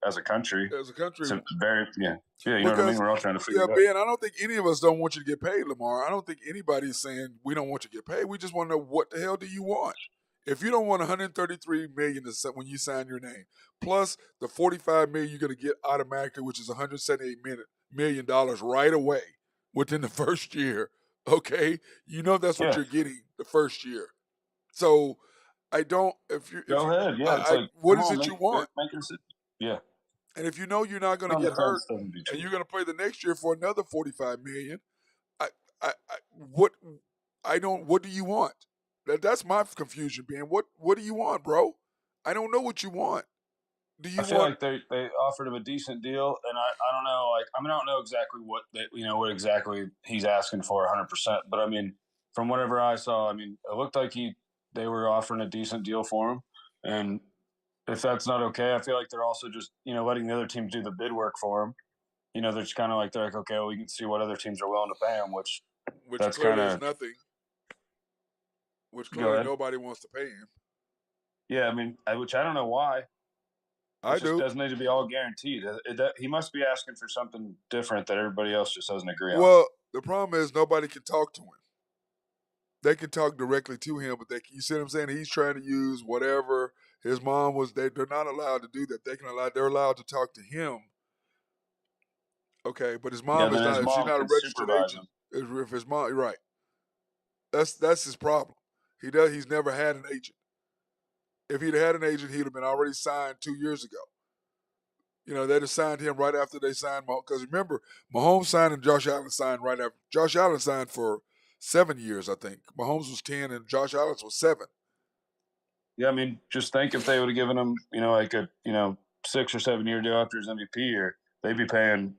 as a country. As a country. So you know what I mean? We're all trying to figure it out. Ben, I don't think any of us don't want you to get paid, Lamar. I don't think anybody's saying we don't want you to get paid. We just want to know, what the hell do you want? If you don't want $133 million when you sign your name, plus the $45 million you're going to get automatically, which is $178 million right away within the first year, okay? That's what you're getting the first year. So I don't. Go ahead. Yeah. What is it you want? Yeah. And if you're not going to get hurt, and you're going to play the next year for another $45 million, what do you want? That's my confusion, Ben. What do you want, bro? I don't know what you want. I feel like they offered him a decent deal, and I don't know. Like I don't know exactly what exactly he's asking for 100%. But I mean, from whatever I saw, it looked like they were offering a decent deal for him. And if that's not okay, I feel like they're also just, letting the other teams do the bid work for him. They're just kind of like, they're like, okay, well, we can see what other teams are willing to pay him, which that's kind of nothing. Which clearly nobody wants to pay him. Yeah, which I don't know why. It just doesn't need to be all guaranteed. He must be asking for something different that everybody else just doesn't agree on. Well, the problem is nobody can talk to him. They can talk directly to him, but you see what I'm saying? He's trying to use whatever his mom was. They're not allowed to do that. They're allowed to talk to him. Okay, but his mom is not. She's not a registered agent. If his mom, right? That's his problem. He's never had an agent. If he'd had an agent, he'd have been already signed 2 years ago. They'd have signed him right after they signed Mahomes. Because remember, Mahomes signed and Josh Allen signed right after. Josh Allen signed for 7 years, I think. Mahomes was 10 and Josh Allen was 7. Yeah, just think if they would have given him, like a 6 or 7 year deal after his MVP year, they'd be paying,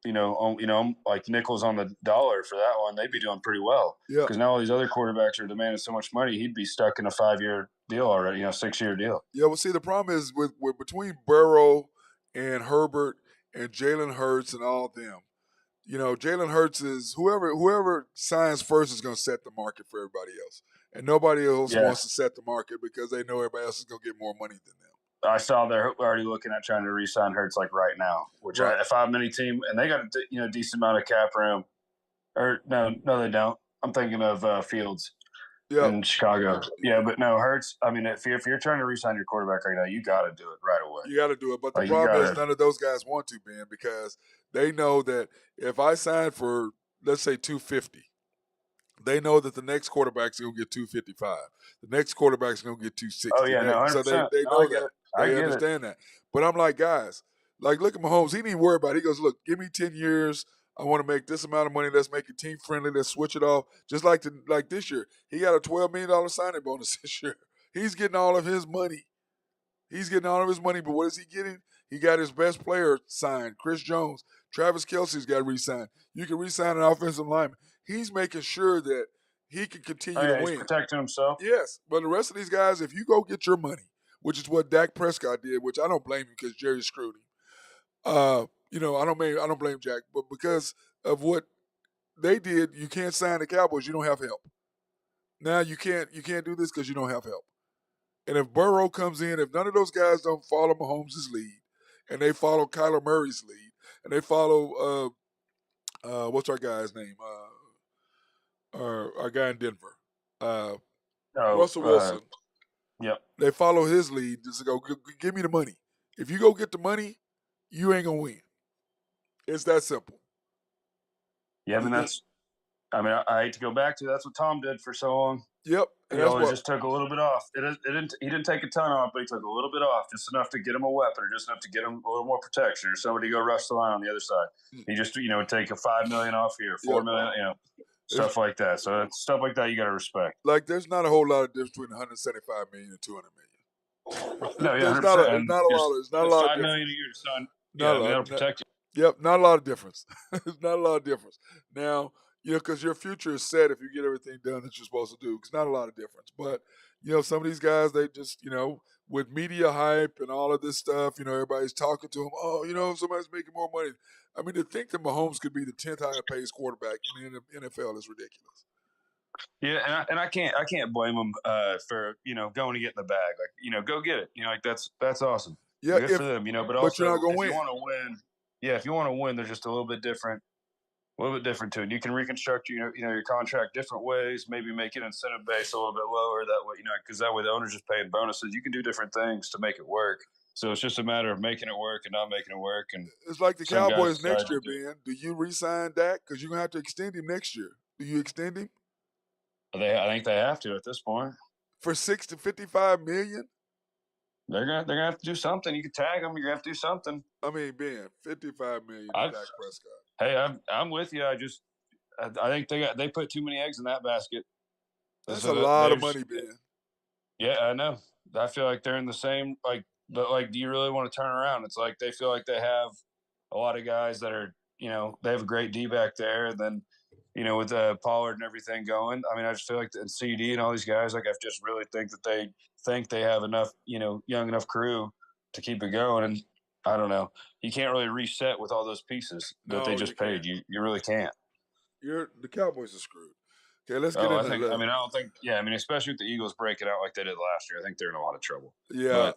like nickels on the dollar for that one. They'd be doing pretty well. Yeah. Because now all these other quarterbacks are demanding so much money, he'd be stuck in a 5-year deal already, 6-year deal. Yeah, well, see, the problem is with between Burrow and Herbert and Jalen Hurts and all of them, Jalen Hurts is whoever signs first is going to set the market for everybody else. And nobody else wants to set the market because they know everybody else is going to get more money than them. I saw they're already looking at trying to re-sign Hurts like right now, which if I'm any team and they got a decent amount of cap room, or no, they don't. I'm thinking of Fields in Chicago. Yeah, but no, Hurts. If you're trying to re-sign your quarterback right now, you got to do it right away. You got to do it, but the problem is none of those guys want to, Ben, because they know that if I sign for, let's say, $250, they know that the next quarterback's going to get $255. The next quarterback's going to get $260. Oh yeah, no, 100%. So they know that. They understand that. But I'm like, guys, like look at Mahomes. He didn't even worry about it. He goes, look, give me 10 years. I want to make this amount of money. Let's make it team friendly. Let's switch it off. Just like this year, he got a $12 million signing bonus this year. He's getting all of his money. But what is he getting? He got his best player signed, Chris Jones. Travis Kelce's got re-signed. You can re-sign an offensive lineman. He's making sure that he can continue to win. He's protecting himself. Yes, but the rest of these guys, if you go get your money, which is what Dak Prescott did, which I don't blame him because Jerry screwed him. I don't blame Jack, but because of what they did, you can't sign the Cowboys. You don't have help. Now you can't do this because you don't have help. And if Burrow comes in, if none of those guys don't follow Mahomes' lead, and they follow Kyler Murray's lead, and they follow what's our guy's name? Our guy in Denver, Russell Wilson. Yep. They follow his lead. Just go, give me the money. If you go get the money, you ain't gonna win. It's that simple. Yeah, I hate to go back to that's what Tom did for so long. Yep. He always just took a little bit off. He didn't take a ton off, but he took a little bit off, just enough to get him a weapon, or just enough to get him a little more protection, or somebody to go rush the line on the other side. He just would take a $5 million off here, $4 million, stuff like that. So stuff like that you got to respect. Like there's not a whole lot of difference between 175 million and 200 million. No, yeah, there's not a lot. $5 million a year, son. That'll protect you. Yep, not a lot of difference. There's not a lot of difference. Now, because your future is set if you get everything done that you're supposed to do. It's not a lot of difference. But, some of these guys, they just, with media hype and all of this stuff, everybody's talking to them. Oh, somebody's making more money. I mean, to think that Mahomes could be the 10th highest paid quarterback in the NFL is ridiculous. Yeah, and I can't blame them for going to get in the bag. Like go get it. That's awesome. Yeah, good for them. But also you're not gonna win. You want to win. Yeah, if you want to win, there's just a little bit different to it. You can reconstruct your contract different ways. Maybe make it incentive based a little bit lower. That way, because that way the owner's just paying bonuses. You can do different things to make it work. So it's just a matter of making it work and not making it work. And it's like the Cowboys next year, Ben. Do you re-sign Dak? Because you're gonna have to extend him next year. Do you extend him? I think they have to at this point. For $6 to $55 million? They're gonna have to do something. You can tag them. You're gonna have to do something. I mean, Ben, $55 million to Dak Prescott. Hey, I'm with you. I think they put too many eggs in that basket. That's a lot of money, Ben. Yeah, I know. I feel like they're in the same but do you really want to turn around? It's like they feel like they have a lot of guys that are they have a great D back there, and then with Pollard and everything going. I mean, I just feel like the CD and all these guys, I just really think they have enough, young enough crew to keep it going. And I don't know. You can't really reset with all those pieces that they just paid. You really can't. The Cowboys are screwed. Okay, let's get into that. I don't think. Yeah, I mean, especially with the Eagles breaking out like they did last year, I think they're in a lot of trouble. Yeah,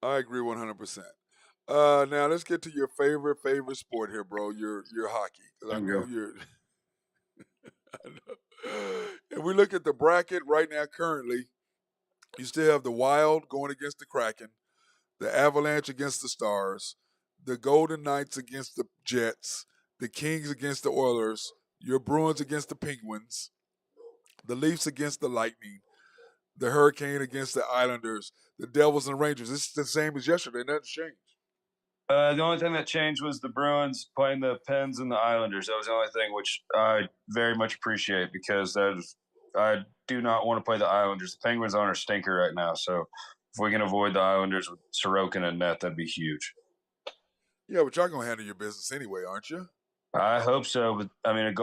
I agree 100%. Now let's get to your favorite sport here, bro. Your hockey, because I know you're. And we look at the bracket right now. Currently, you still have the Wild going against the Kraken, the Avalanche against the Stars, the Golden Knights against the Jets, the Kings against the Oilers, your Bruins against the Penguins, the Leafs against the Lightning, the Hurricane against the Islanders, the Devils and Rangers. It's the same as yesterday. Nothing's changed. The only thing that changed was the Bruins playing the Pens and the Islanders. That was the only thing, which I very much appreciate, because I do not want to play the Islanders. The Penguins are a stinker right now, so if we can avoid the Islanders with Sorokin and net, that'd be huge. Yeah, but y'all gonna handle your business anyway, aren't you? I hope so, but I mean,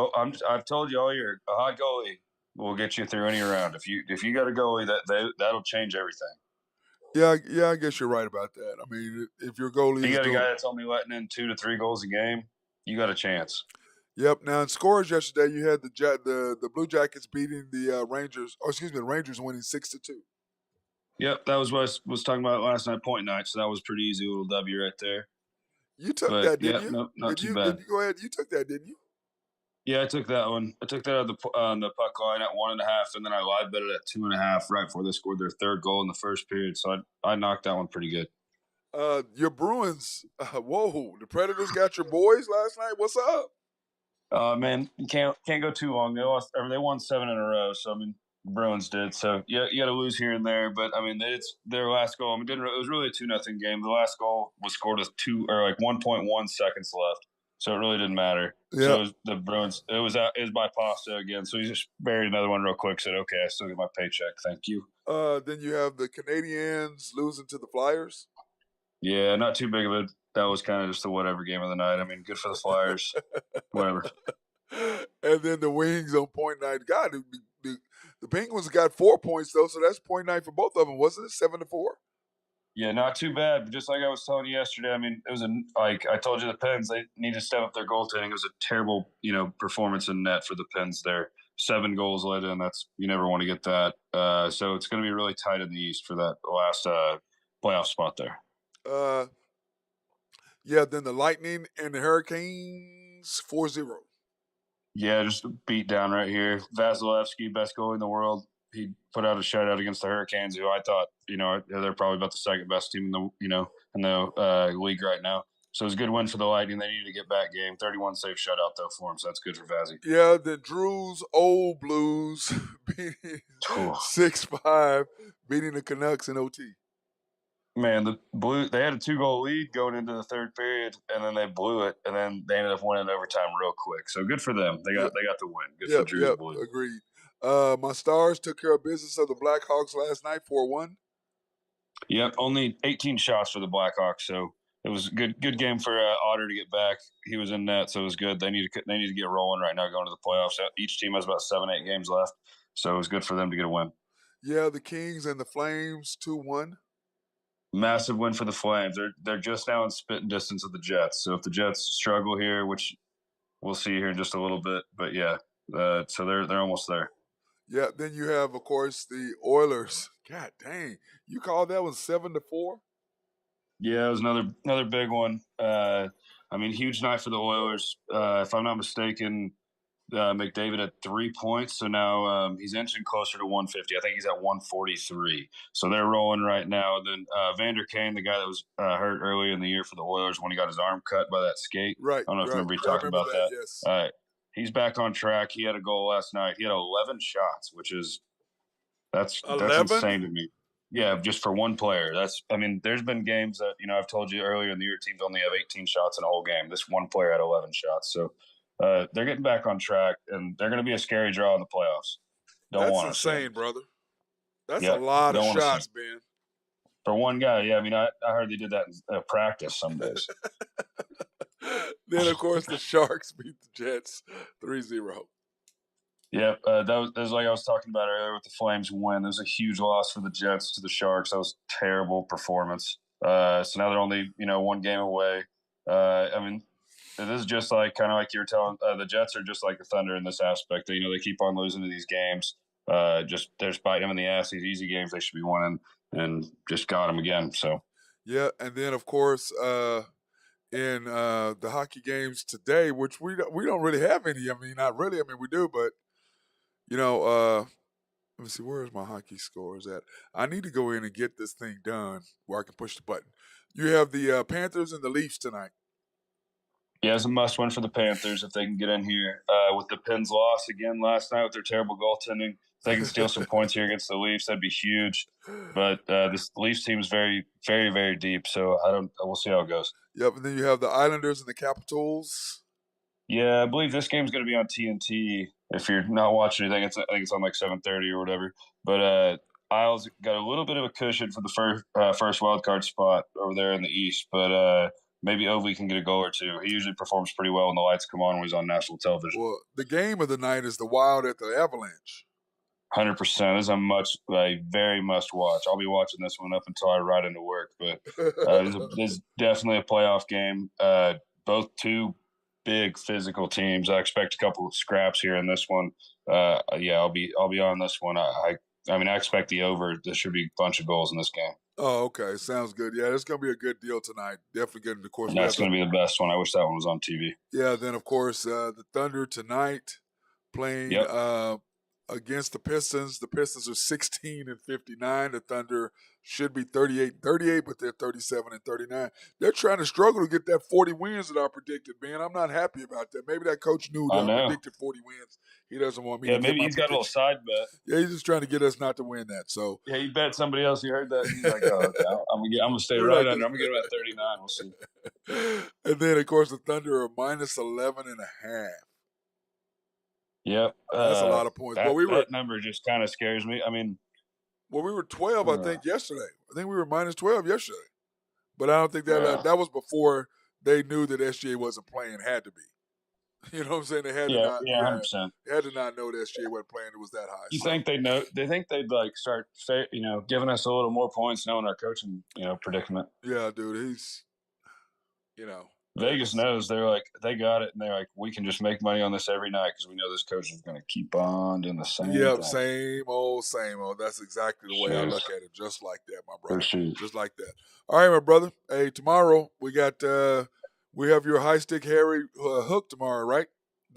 I've told you all year, a hot goalie will get you through any round. If you got a goalie, that'll change everything. Yeah, I guess you're right about that. I mean, if your goalie you got a guy that's only letting in 2 to 3 goals a game, you got a chance. Yep. Now in scores yesterday, you had the Blue Jackets beating the Rangers. The Rangers winning 6-2. Yep, that was what I was talking about last night, point night. So that was pretty easy, little W right there. You took that, didn't you? No, not too bad. Did you go ahead? You took that, didn't you? Yeah, I took that one. I took that on the puck line at 1.5, and then I live bet it at 2.5 right before they scored their third goal in the first period. So I knocked that one pretty good. Your Bruins, whoa! The Predators got your boys last night. What's up? Man, you can't go too long. They won 7 in a row. So I mean, the Bruins did. So yeah, you got to lose here and there. But I mean, it's their last goal. I mean, it was really a 2-0 game. The last goal was scored with 1.1 seconds left. so it really didn't matter. Yeah. So the Bruins, it was by Pasta again. So he just buried another one real quick. Said, "Okay, I still get my paycheck. Thank you." Then you have the Canadiens losing to the Flyers. Yeah, not too big of a. That was kind of just a whatever game of the night. I mean, good for the Flyers. Whatever. And then the Wings on .9. God, the Penguins got 4 points though, so that's .9 for both of them, wasn't it? 7-4. Yeah, not too bad. But just like I was telling you yesterday, I mean, it was like I told you, the Pens, they need to step up their goaltending. It was a terrible, performance in net for the Pens there. 7 goals let in. You never want to get that. So it's going to be really tight in the East for that last playoff spot there. Yeah, then the Lightning and the Hurricanes 4-0. Yeah, just beat down right here. Vasilevsky, best goalie in the world. He put out a shutout against the Hurricanes, who I thought, they're probably about the second best team in the league right now. So it was a good win for the Lightning. They need to get back game. 31 save shutout though for him, so that's good for Vazzy. Yeah, the Drew's old Blues beating 6-5, beating the Canucks in OT. Man, the Blue, they had a 2-goal lead going into the third period, and then they blew it, and then they ended up winning overtime real quick. So good for them. They got the win. Good for Drew's Blue. Agreed. My Stars took care of business of the Blackhawks last night 4-1. Yep, only 18 shots for the Blackhawks, so it was a good game for Otter to get back. He was in net, so it was good. They need to get rolling right now going to the playoffs. Each team has about 7-8 games left, so it was good for them to get a win. Yeah, the Kings and the Flames 2-1. Massive win for the Flames. They're just now in spitting distance of the Jets. So if the Jets struggle here, which we'll see here in just a little bit, but yeah, so they're almost there. Yeah, then you have, of course, the Oilers. God dang, you called that one 7-4? Yeah, it was another big one. I mean, huge night for the Oilers. If I'm not mistaken, McDavid had 3 points, so now he's inching closer to 150. I think he's at 143. So they're rolling right now. Then Vander Kane, the guy that was hurt earlier in the year for the Oilers when he got his arm cut by that skate. Right. I don't know if you remember talking about that. Yes. He's back on track. He had a goal last night. He had 11 shots, which is that's insane to me. Yeah, just for one player. There's been games that, I've told you earlier in the year, teams only have 18 shots in a whole game. This one player had 11 shots. So they're getting back on track, and they're going to be a scary draw in the playoffs. That's insane, brother. That's a lot of shots, man. For one guy, yeah. I mean, I heard they did that in practice some days. Then, of course, the Sharks beat the Jets 3-0. Yeah, that was like I was talking about earlier with the Flames win. It was a huge loss for the Jets to the Sharks. That was a terrible performance. So now they're only, one game away. This is just like kind of like you were telling. The Jets are just like the Thunder in this aspect. They keep on losing to these games. They're just biting them in the ass. These easy games they should be winning, and just got them again. So yeah, and then of course in the hockey games today, which we don't really have any. I mean, not really. I mean, we do, but let me see, where's my hockey scores at? I need to go in and get this thing done where I can push the button. You have the Panthers and the Leafs tonight. Yeah, it's a must-win for the Panthers if they can get in here. With the Pens loss again last night with their terrible goaltending, if they can steal some points here against the Leafs, that'd be huge. But this Leafs team is very, very, very deep, so we'll see how it goes. Yep, and then you have the Islanders and the Capitals. Yeah, I believe this game's going to be on TNT. If you're not watching anything, I think it's on like 7:30 or whatever. But Isles got a little bit of a cushion for the first wild card spot over there in the East, but maybe Ovi can get a goal or two. He usually performs pretty well when the lights come on when he's on national television. Well, the game of the night is the Wild at the Avalanche. 100%. This is a very must watch. I'll be watching this one up until I ride into work. But this is definitely a playoff game. Both two big physical teams. I expect a couple of scraps here in this one. I'll be on this one. I expect the over. There should be a bunch of goals in this game. Oh, okay. Sounds good. Yeah, it's going to be a good deal tonight. Definitely good. Of course, that's going to be the best one. I wish that one was on TV. Yeah, then, of course, the Thunder tonight playing against the Pistons. The Pistons are 16-59. The Thunder should be 38-38, but they're 37-39. They're trying to struggle to get that 40 wins that I predicted, man. I'm not happy about that. Maybe that coach knew that I predicted 40 wins. He doesn't want me to get maybe my he's got a little side bet. Yeah, he's just trying to get us not to win that. So yeah, he bet somebody else. You heard that? He's like, oh, okay, I'm gonna stay right under. I'm gonna get him at 39. We'll see. And then, of course, the Thunder are minus 11.5. Yep, that's a lot of points. That number just kind of scares me. I mean, well, we were 12, I think, yesterday. I think we were minus 12 yesterday, but I don't think that that was before they knew that SGA wasn't playing. Had to be. You know what I'm saying? They had to not. 100%. They had to not know that SGA wasn't playing. It was that high. You think they know? They think they'd like start, giving us a little more points, knowing our coaching, predicament. Yeah, dude, he's, Vegas knows. They're like, they got it, and they're like, we can just make money on this every night because we know this coach is going to keep on doing the same. Yep, thing. same old. That's exactly the way I look at it. Just like that, my brother. Sure. Just like that. All right, my brother. Hey, tomorrow we got we have your high stick Harry hook tomorrow, right?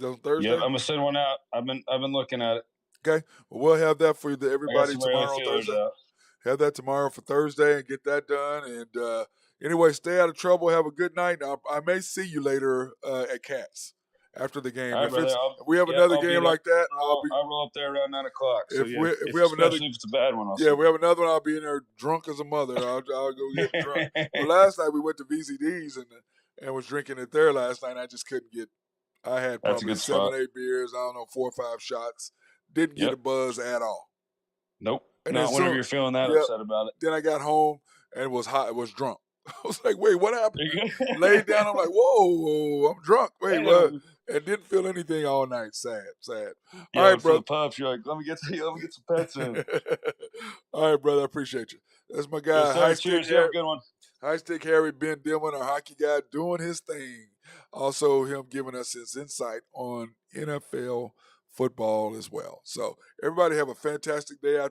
On Thursday. Yep, I'm gonna send one out. I've been looking at it. Okay, well, we'll have that for you, everybody, tomorrow on Thursday. Have that tomorrow for Thursday and get that done. And anyway, stay out of trouble. Have a good night. I may see you later at Cats after the game. Right, if we have another game like that, I'll roll up there around 9 o'clock. So if we have another, if it's a bad one, we have another one. I'll be in there drunk as a mother. I'll go get drunk. Well, last night we went to VCD's and was drinking it there last night. I just couldn't get. I had probably 7, 8 beers. I don't know, 4 or 5 shots. Didn't get a buzz at all. Nope. And not whenever you're feeling that upset about it. Then I got home and was hot. Was drunk. I was like, wait, what happened? Laid down. I'm like, whoa, I'm drunk. Wait, what? And didn't feel anything all night. Sad. All right, brother. The pups, you're like, let me get some pets in. All right, brother. I appreciate you. That's my guy. Yes, cheers. Have a good one. High Stick Harry, Ben Dillman, our hockey guy, doing his thing. Also, him giving us his insight on NFL football as well. So, everybody have a fantastic day out